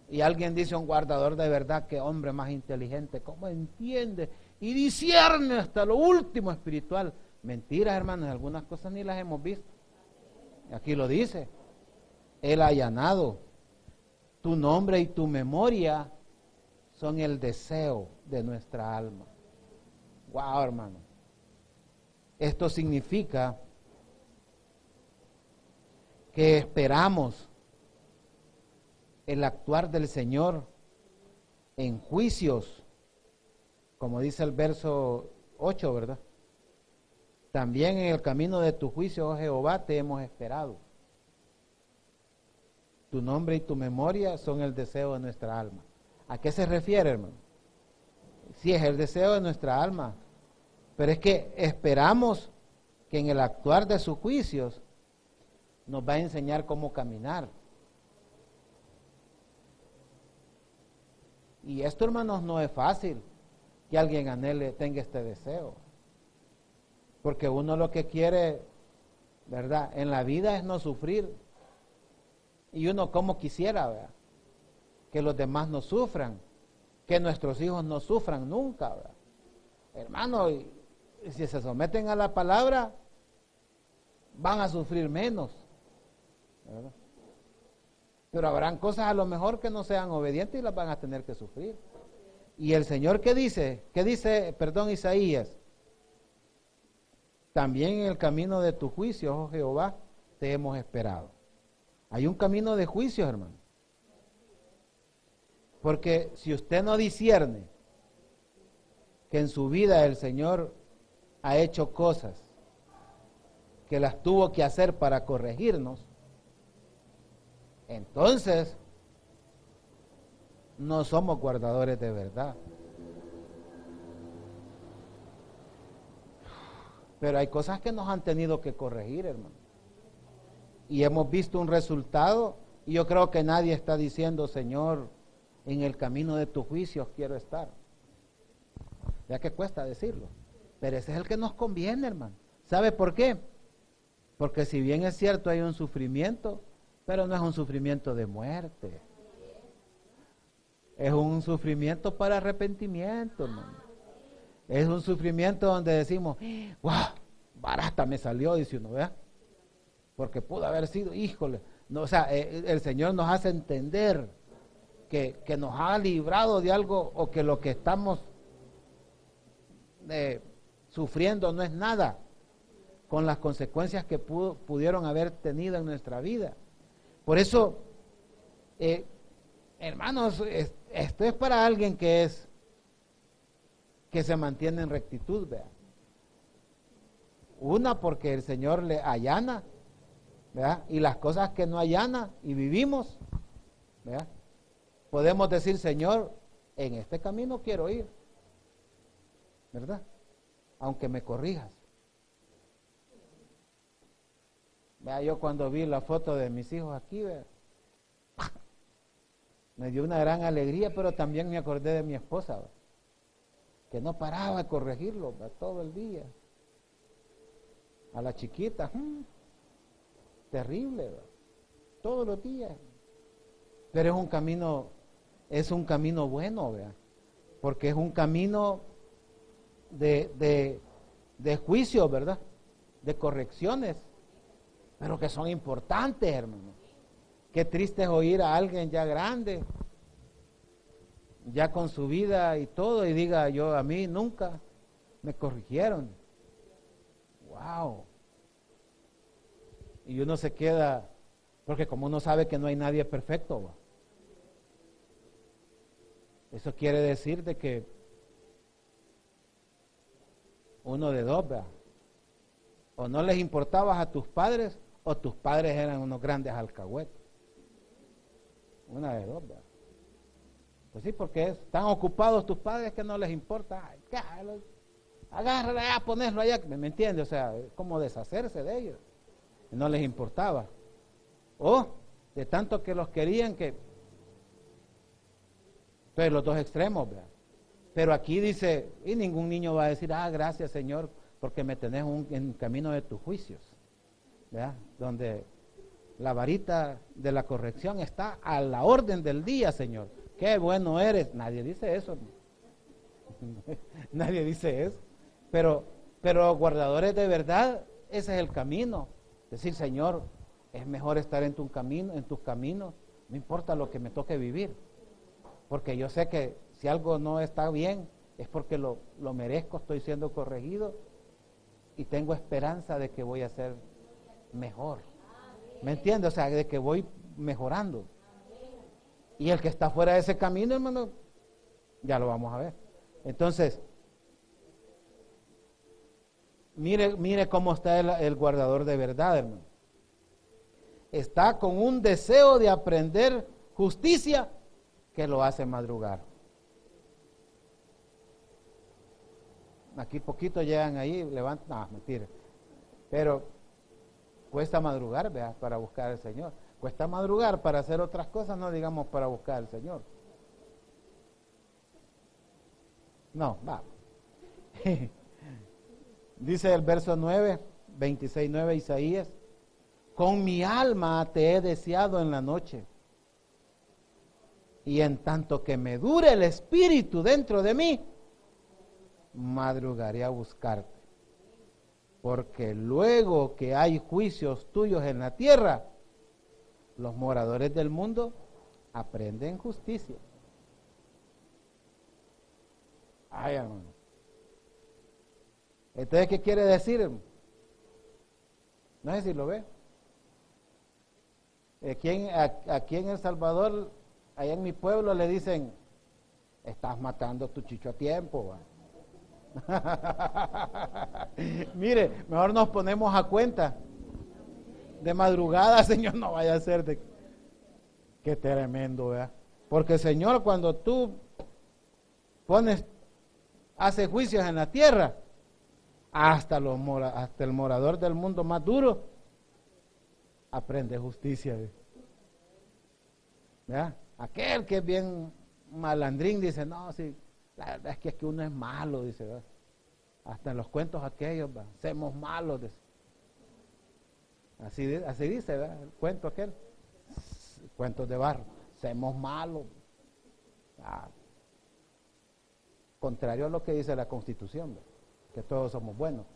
Y alguien dice, un guardador de verdad, qué hombre más inteligente, ¿cómo entiende? Y discierne hasta lo último espiritual. Mentiras, hermanos, algunas cosas ni las hemos visto. Aquí lo dice, Él ha allanado. Tu nombre y tu memoria son el deseo de nuestra alma. Wow, hermano. Esto significa que esperamos el actuar del Señor en juicios, como dice el verso 8, ¿verdad? También en el camino de tu juicio, oh Jehová, te hemos esperado. Tu nombre y tu memoria son el deseo de nuestra alma. ¿A qué se refiere, hermano? Sí, es el deseo de nuestra alma, pero es que esperamos que en el actuar de sus juicios nos va a enseñar cómo caminar. Y esto, hermanos, no es fácil que alguien anhele, tenga este deseo. Porque uno lo que quiere, ¿verdad? En la vida es no sufrir. Y uno como quisiera, ¿verdad? Que los demás no sufran, que nuestros hijos no sufran nunca, ¿verdad? Hermano, si se someten a la palabra, van a sufrir menos, ¿verdad? Pero habrán cosas a lo mejor que no sean obedientes y las van a tener que sufrir. Y el Señor, ¿qué dice? ¿Qué dice, Isaías? También en el camino de tu juicio, oh Jehová, te hemos esperado. Hay un camino de juicio, hermano. Porque si usted no discierne que en su vida el Señor ha hecho cosas que las tuvo que hacer para corregirnos, entonces no somos guardadores de verdad. Pero hay cosas que nos han tenido que corregir, hermano. Y hemos visto un resultado, y yo creo que nadie está diciendo, Señor, en el camino de tus juicios quiero estar. Ya que cuesta decirlo, pero ese es el que nos conviene, hermano. ¿Sabe por qué? Porque si bien es cierto hay un sufrimiento, pero no es un sufrimiento de muerte. Es un sufrimiento para arrepentimiento, hermano. Es un sufrimiento donde decimos, wow, barata me salió, dice uno, ¿verdad? Porque pudo haber sido, híjole. No, o sea, el Señor nos hace entender que nos ha librado de algo, o que lo que estamos sufriendo no es nada con las consecuencias que pudieron haber tenido en nuestra vida. Por eso, hermanos, esto es para alguien que es que se mantiene en rectitud, vea. Una, porque el Señor le allana, ¿verdad? Y las cosas que no allana y vivimos, ¿verdad? Podemos decir, Señor, en este camino quiero ir, ¿verdad? Aunque me corrijas. Vea, yo cuando vi la foto de mis hijos aquí, vea, me dio una gran alegría, pero también me acordé de mi esposa, vea, que no paraba de corregirlo, vea, todo el día. A la chiquita, terrible, ¿verdad? Todos los días. Pero es un camino bueno, ¿verdad? Porque es un camino de juicio, ¿verdad? De correcciones, pero que son importantes, hermanos. Qué triste es oír a alguien ya grande, ya con su vida y todo, y diga, a mí nunca me corrigieron. Wow. Y uno se queda, porque como uno sabe que no hay nadie perfecto, ¿va? Eso quiere decir de que uno de dos, ¿va? O no les importabas a tus padres, o tus padres eran unos grandes alcahuetes. Una de dos, ¿va? Pues sí, porque están ocupados tus padres que no les importa. Ay, agárralo allá, ponerlo allá, ¿me entiende? O sea, es como deshacerse de ellos. No les importaba. O de tanto que los querían que... Entonces los dos extremos, ¿verdad? Pero aquí dice, y ningún niño va a decir, gracias Señor, porque me tenés en camino de tus juicios, ¿verdad? Donde la varita de la corrección está a la orden del día, Señor. Qué bueno eres. Nadie dice eso. Nadie dice eso. Pero guardadores de verdad, ese es el camino. Decir, Señor, es mejor estar en tus caminos, no importa lo que me toque vivir. Porque yo sé que si algo no está bien, es porque lo merezco, estoy siendo corregido y tengo esperanza de que voy a ser mejor. ¿Me entiendes? O sea, de que voy mejorando. Y el que está fuera de ese camino, hermano, ya lo vamos a ver. Entonces, mire cómo está el guardador de verdad, hermano. Está con un deseo de aprender justicia que lo hace madrugar. Aquí poquito llegan ahí, levantan, mentira. Pero cuesta madrugar, vea, para buscar al Señor. Cuesta madrugar para hacer otras cosas, no digamos para buscar al Señor. No, va. Dice el verso 9, 26:9 Isaías, con mi alma te he deseado en la noche, y en tanto que me dure el espíritu dentro de mí, madrugaré a buscarte, porque luego que hay juicios tuyos en la tierra, los moradores del mundo aprenden justicia. Ay, hermano. Entonces, ¿qué quiere decir? No sé si lo ve. Aquí en El Salvador, allá en mi pueblo, le dicen, estás matando a tu chicho a tiempo, ¿va? Mire, mejor nos ponemos a cuenta. De madrugada, Señor, no vaya a ser de... Qué tremendo, ¿verdad? Porque, Señor, cuando tú haces juicios en la tierra, hasta el morador del mundo más duro aprende justicia, ¿verdad? Aquel que es bien malandrín dice, no, sí, la verdad es que uno es malo, dice, ¿verdad? Hasta en los cuentos aquellos, ¿verdad? Somos malos, dice. Así dice, ¿verdad? El cuento aquel, cuentos de barro, somos malos. Contrario a lo que dice la Constitución, ¿verdad? Que todos somos buenos.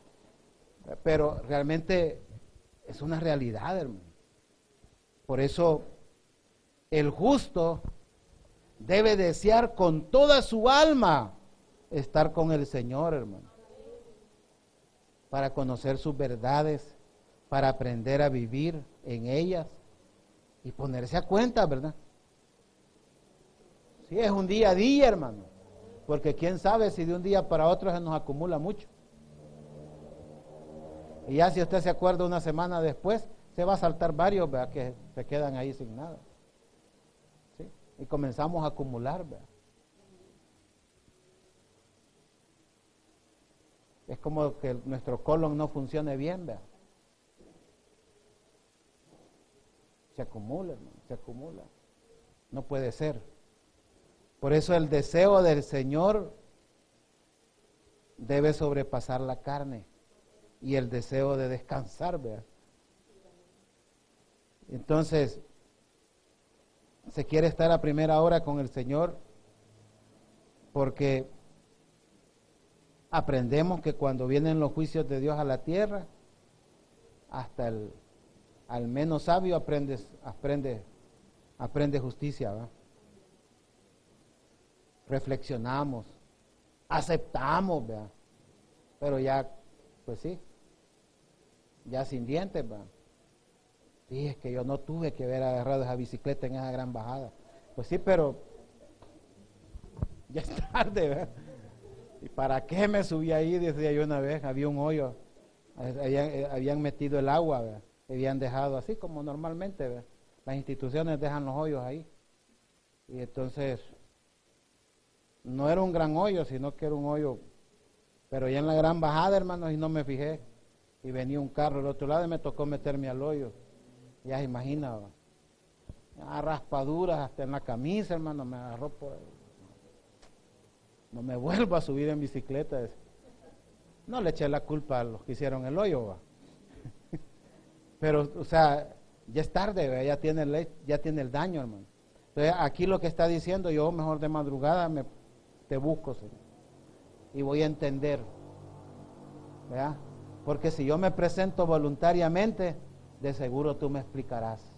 Pero realmente es una realidad, hermano. Por eso el justo debe desear con toda su alma estar con el Señor, hermano, para conocer sus verdades, para aprender a vivir en ellas y ponerse a cuenta, ¿verdad? Sí, es un día a día, hermano. Porque quién sabe si de un día para otro se nos acumula mucho. Y ya si usted se acuerda una semana después, se va a saltar varios, ¿verdad?, que se quedan ahí sin nada. ¿Sí? Y comenzamos a acumular, ¿verdad? Es como que nuestro colon no funcione bien, ¿verdad? Se acumula, hermano, se acumula. No puede ser. Por eso el deseo del Señor debe sobrepasar la carne y el deseo de descansar, ¿verdad? Entonces, se quiere estar a primera hora con el Señor porque aprendemos que cuando vienen los juicios de Dios a la tierra, hasta al menos sabio aprende justicia, ¿verdad? Reflexionamos, aceptamos, ¿verdad? Pero ya, pues sí, ya sin dientes, ¿verdad? Sí, es que yo no tuve que haber agarrado esa bicicleta en esa gran bajada. Pues sí, pero ya es tarde, ¿verdad? ¿Y para qué me subí ahí? Decía yo una vez, había un hoyo, habían metido el agua, ¿verdad? Habían dejado así como normalmente, ¿verdad? Las instituciones dejan los hoyos ahí. Y entonces, no era un gran hoyo, sino que era un hoyo, pero ya en la gran bajada, hermanos, y no me fijé. Y venía un carro del otro lado y me tocó meterme al hoyo. Ya se imagina, raspaduras hasta en la camisa, hermano, me agarró por ahí. No me vuelvo a subir en bicicleta. No le eché la culpa a los que hicieron el hoyo, ¿va? Pero, o sea, ya es tarde, ¿va? Ya tiene el daño, hermano. Entonces, aquí lo que está diciendo, yo mejor de madrugada te busco, Señor, y voy a entender, ¿verdad? Porque si yo me presento voluntariamente, de seguro tú me explicarás,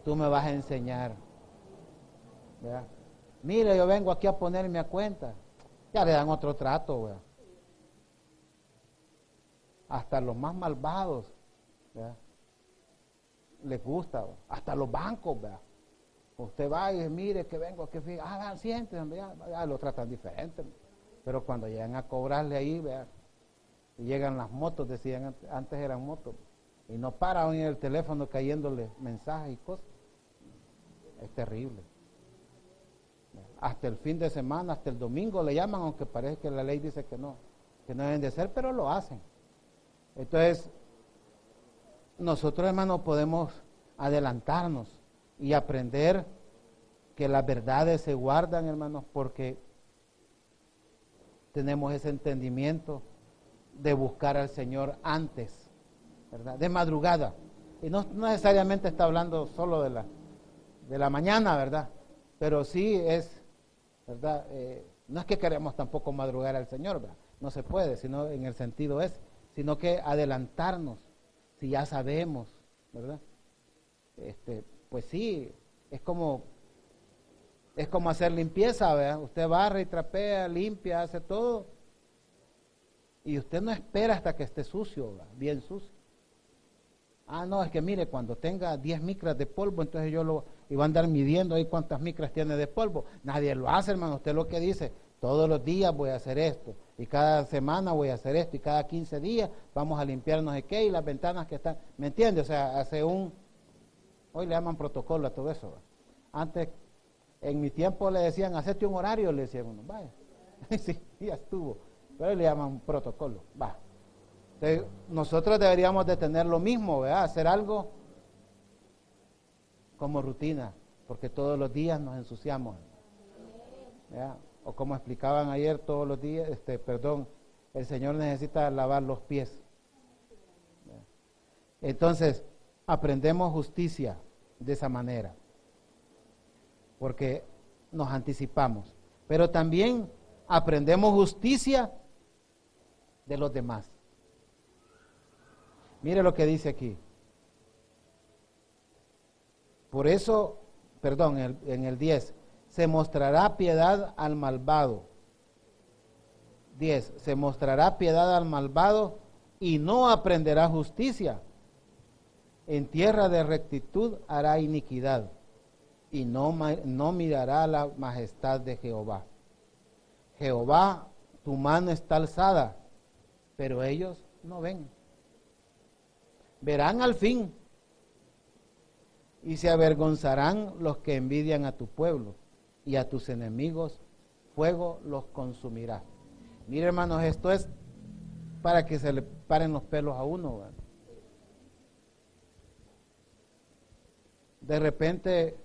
tú me vas a enseñar, ¿verdad? Mire, yo vengo aquí a ponerme a cuenta. Ya le dan otro trato, ¿verdad? Hasta los más malvados, ¿verdad?, les gusta, ¿verdad? Hasta los bancos, ¿verdad? Usted va y dice, mire que vengo, que siéntese, ya lo tratan diferente. Pero cuando llegan a cobrarle ahí, ¿verdad?, y llegan las motos, decían antes eran motos, y no paran en el teléfono cayéndole mensajes y cosas. Es terrible. Hasta el fin de semana, hasta el domingo le llaman, aunque parece que la ley dice que no deben de ser, pero lo hacen. Entonces, nosotros, hermanos, podemos adelantarnos y aprender que las verdades se guardan, hermanos, porque tenemos ese entendimiento de buscar al Señor antes, ¿verdad?, de madrugada. Y no necesariamente está hablando solo de la mañana, ¿verdad? Pero sí es, ¿verdad? No es que queremos tampoco madrugar al Señor, ¿verdad? No se puede, sino en el sentido sino que adelantarnos, si ya sabemos, ¿verdad? Pues sí, es como hacer limpieza, ¿verdad? Usted barre y trapea, limpia, hace todo, y usted no espera hasta que esté sucio, ¿verdad?, bien sucio. No, es que mire, cuando tenga 10 micras de polvo, entonces y va a andar midiendo ahí cuántas micras tiene de polvo. Nadie lo hace, hermano. Usted lo que dice, todos los días voy a hacer esto, y cada semana voy a hacer esto, y cada 15 días vamos a limpiar no sé qué, y las ventanas que están, ¿me entiende? O sea, hoy le llaman protocolo a todo eso, ¿verdad? Antes, en mi tiempo le decían, hacete un horario, le decían uno, vaya, sí, ya estuvo, pero hoy le llaman protocolo, va. Entonces, nosotros deberíamos de tener lo mismo, ¿verdad? Hacer algo como rutina, porque todos los días nos ensuciamos, ¿verdad? O como explicaban ayer, todos los días, el Señor necesita lavar los pies, ¿verdad? Entonces, aprendemos justicia de esa manera, porque nos anticipamos, pero también aprendemos justicia de los demás. Mire lo que dice aquí. Por eso, en el 10, se mostrará piedad al malvado. 10, se mostrará piedad al malvado y no aprenderá justicia. En tierra de rectitud hará iniquidad y no mirará la majestad de Jehová. Jehová, tu mano está alzada, pero ellos no ven. Verán al fin y se avergonzarán los que envidian a tu pueblo, y a tus enemigos fuego los consumirá. Mire, hermanos, esto es para que se le paren los pelos a uno, ¿verdad? De repente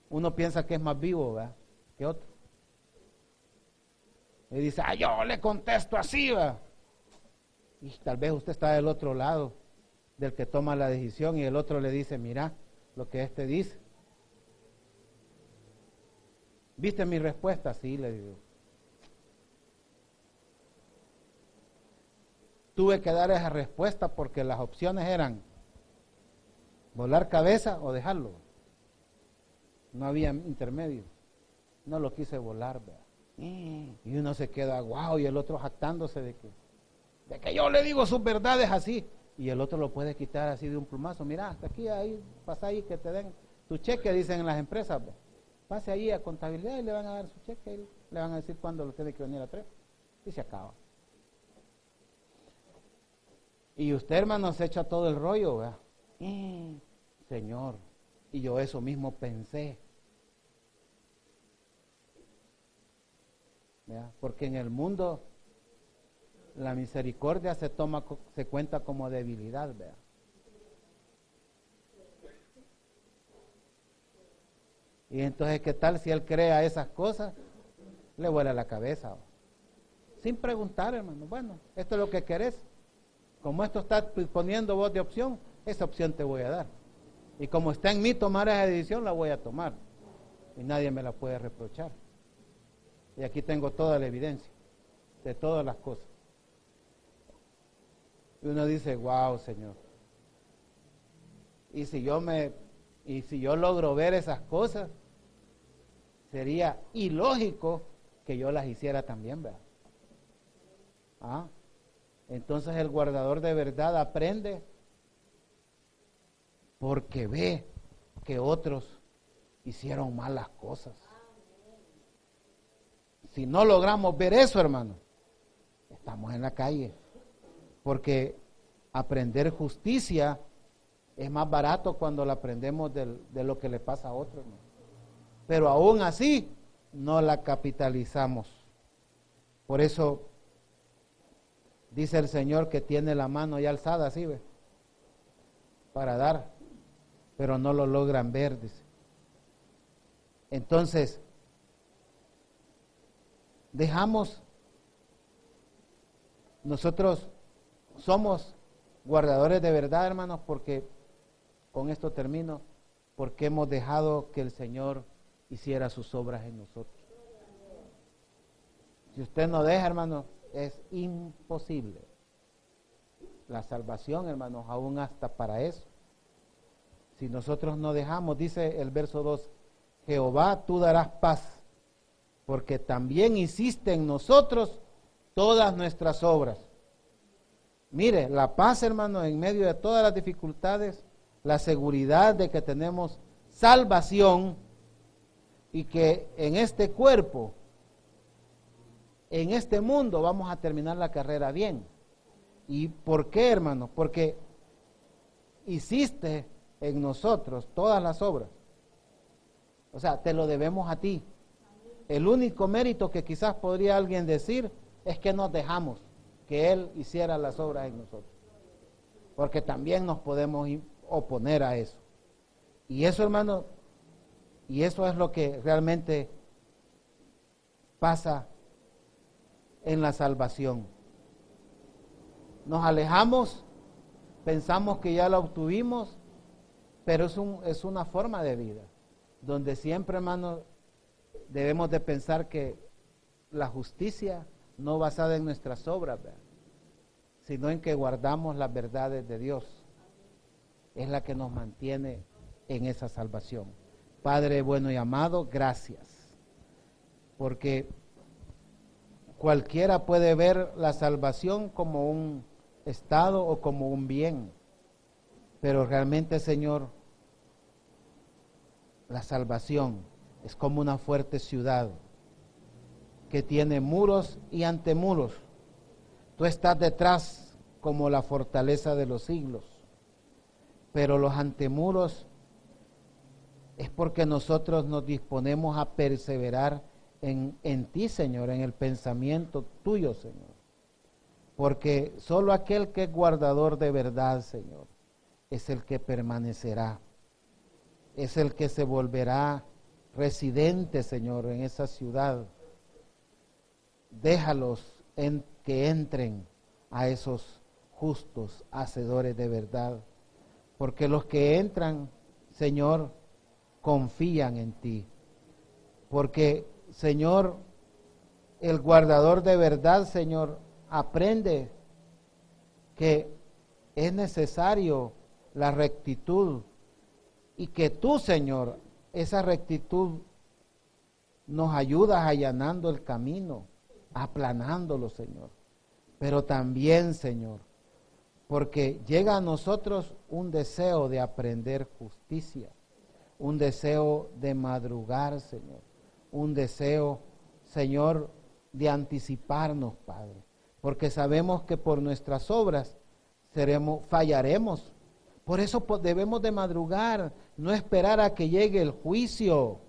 uno piensa que es más vivo, ¿verdad?, que otro. Y dice, yo le contesto así, ¿verdad? Y tal vez usted está del otro lado, del que toma la decisión, y el otro le dice, mira lo que este dice. ¿Viste mi respuesta? Sí, le digo. Tuve que dar esa respuesta porque las opciones eran volar cabeza o dejarlo. No había intermedio. No lo quise volar, ¿verdad? Y uno se queda guau, y el otro jactándose de que yo le digo sus verdades así, y el otro lo puede quitar así de un plumazo. Mira, hasta aquí, ahí, pasa ahí que te den tu cheque, dicen en las empresas, ¿verdad? Pase ahí a contabilidad y le van a dar su cheque, y le van a decir cuándo lo tiene que venir a traer, y se acaba. Y usted, hermano, se echa todo el rollo, ¿verdad? Señor, y yo eso mismo pensé, ¿verdad? Porque en el mundo la misericordia se cuenta como debilidad, ¿verdad? Y entonces, ¿qué tal si él crea esas cosas? Le vuela la cabeza, ¿verdad? Sin preguntar, hermano. Bueno, esto es lo que querés. Como esto está poniendo vos de opción, esa opción te voy a dar. Y como está en mí tomar esa decisión, la voy a tomar. Y nadie me la puede reprochar. Y aquí tengo toda la evidencia de todas las cosas. Y uno dice, wow, Señor. Y si yo logro ver esas cosas, sería ilógico que yo las hiciera también, ¿verdad? Entonces el guardador de verdad aprende porque ve que otros hicieron malas cosas. Si no logramos ver eso, hermano, estamos en la calle. Porque aprender justicia es más barato cuando la aprendemos de lo que le pasa a otro, hermano. Pero aún así no la capitalizamos. Por eso dice el Señor que tiene la mano ya alzada, así, ¿ve?, para dar, pero no lo logran ver, dice. Entonces, nosotros somos guardadores de verdad, hermanos, porque, con esto termino, porque hemos dejado que el Señor hiciera sus obras en nosotros. Si usted no deja, hermano, es imposible. La salvación, hermanos, aún hasta para eso. Si nosotros no dejamos, dice el verso 2, Jehová, tú darás paz, porque también hiciste en nosotros todas nuestras obras. Mire, la paz, hermano, en medio de todas las dificultades, la seguridad de que tenemos salvación y que en este cuerpo, en este mundo, vamos a terminar la carrera bien. ¿Y por qué, hermano? Porque hiciste en nosotros todas las obras. O sea, te lo debemos a ti. El único mérito que quizás podría alguien decir es que nos dejamos que Él hiciera las obras en nosotros. Porque también nos podemos oponer a eso. Y eso, hermano, y eso es lo que realmente pasa en la salvación. Nos alejamos, pensamos que ya la obtuvimos, pero es una forma de vida, donde siempre, hermano, debemos de pensar que la justicia no basada en nuestras obras, ¿verdad?, sino en que guardamos las verdades de Dios, es la que nos mantiene en esa salvación. Padre bueno y amado, gracias, porque cualquiera puede ver la salvación como un estado o como un bien, pero realmente, Señor, la salvación es como una fuerte ciudad que tiene muros y antemuros. Tú estás detrás como la fortaleza de los siglos. Pero los antemuros es porque nosotros nos disponemos a perseverar en ti, Señor, en el pensamiento tuyo, Señor. Porque solo aquel que es guardador de verdad, Señor, es el que permanecerá. Es el que se volverá residente, Señor, en esa ciudad. Déjalos que entren a esos justos hacedores de verdad. Porque los que entran, Señor, confían en ti. Porque, Señor, el guardador de verdad, Señor, aprende que es necesario la rectitud y que tú, Señor, esa rectitud nos ayudas allanando el camino, aplanándolo, Señor. Pero también, Señor, porque llega a nosotros un deseo de aprender justicia, un deseo de madrugar, Señor, un deseo, Señor, de anticiparnos, Padre, porque sabemos que por nuestras obras fallaremos. Por eso debemos de madrugar, no esperar a que llegue el juicio.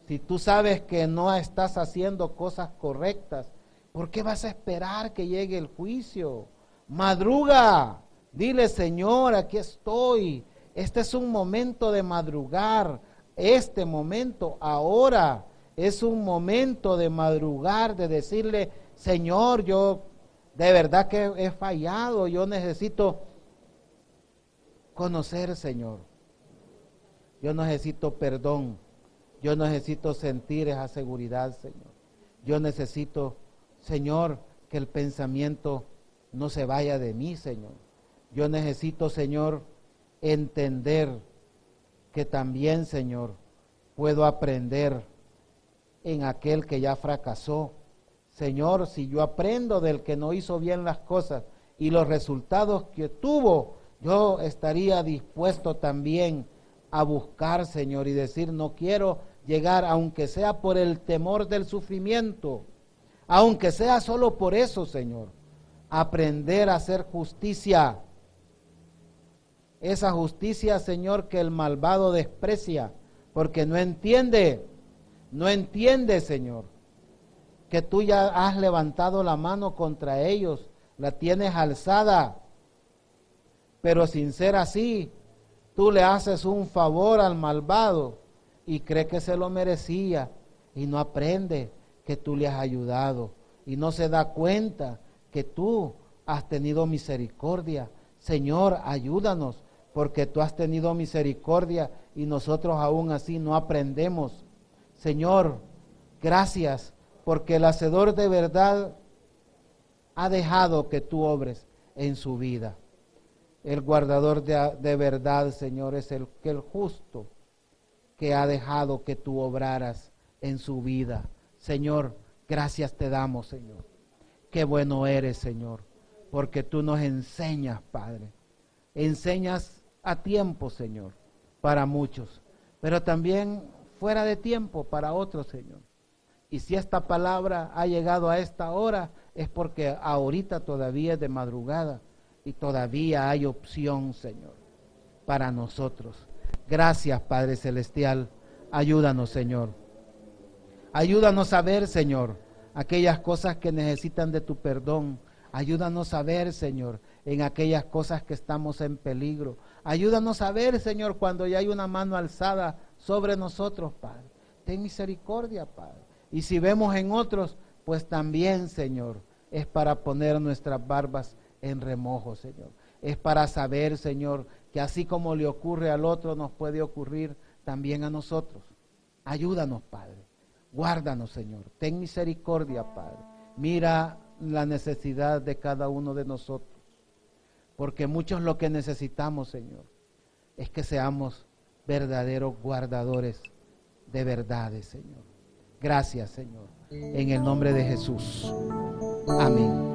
Si tú sabes que no estás haciendo cosas correctas, ¿por qué vas a esperar que llegue el juicio? Madruga, dile, Señor, aquí estoy. Este es un momento de madrugar. Este momento ahora es un momento de madrugar, de decirle, Señor, yo de verdad que he fallado, yo necesito conocer, Señor. Yo necesito perdón. Yo necesito sentir esa seguridad, Señor. Yo necesito, Señor, que el pensamiento no se vaya de mí, Señor. Yo necesito, Señor, entender que también, Señor, puedo aprender en aquel que ya fracasó. Señor, si yo aprendo del que no hizo bien las cosas y los resultados que tuvo, yo estaría dispuesto también a buscar, Señor, y decir, no quiero llegar, aunque sea por el temor del sufrimiento, aunque sea solo por eso, Señor, aprender a hacer justicia. Esa justicia, Señor, que el malvado desprecia, porque no entiende, Señor, que tú ya has levantado la mano contra ellos, la tienes alzada, pero sin ser así, tú le haces un favor al malvado y cree que se lo merecía y no aprende que tú le has ayudado y no se da cuenta que tú has tenido misericordia. Señor, ayúdanos, porque tú has tenido misericordia y nosotros aún así no aprendemos. Señor, gracias, porque el hacedor de verdad ha dejado que tú obres en su vida. El guardador de verdad, Señor, es el justo que ha dejado que tú obraras en su vida. Señor, gracias te damos, Señor. Qué bueno eres, Señor, porque tú nos enseñas, Padre. Enseñas a tiempo, Señor, para muchos, pero también fuera de tiempo para otros, Señor. Y si esta palabra ha llegado a esta hora, es porque ahorita todavía es de madrugada y todavía hay opción, Señor, para nosotros. Gracias, Padre Celestial. Ayúdanos, Señor. Ayúdanos a ver, Señor, aquellas cosas que necesitan de tu perdón. Ayúdanos a ver, Señor, en aquellas cosas que estamos en peligro. Ayúdanos a ver, Señor, cuando ya hay una mano alzada sobre nosotros, Padre. Ten misericordia, Padre. Y si vemos en otros, pues también, Señor, es para poner nuestras barbas en remojo, Señor. Es para saber, Señor, que así como le ocurre al otro, nos puede ocurrir también a nosotros. Ayúdanos, Padre. Guárdanos, Señor. Ten misericordia, Padre. Mira la necesidad de cada uno de nosotros. Porque muchos lo que necesitamos, Señor, es que seamos verdaderos guardadores de verdades, Señor. Gracias, Señor. En el nombre de Jesús. Amén.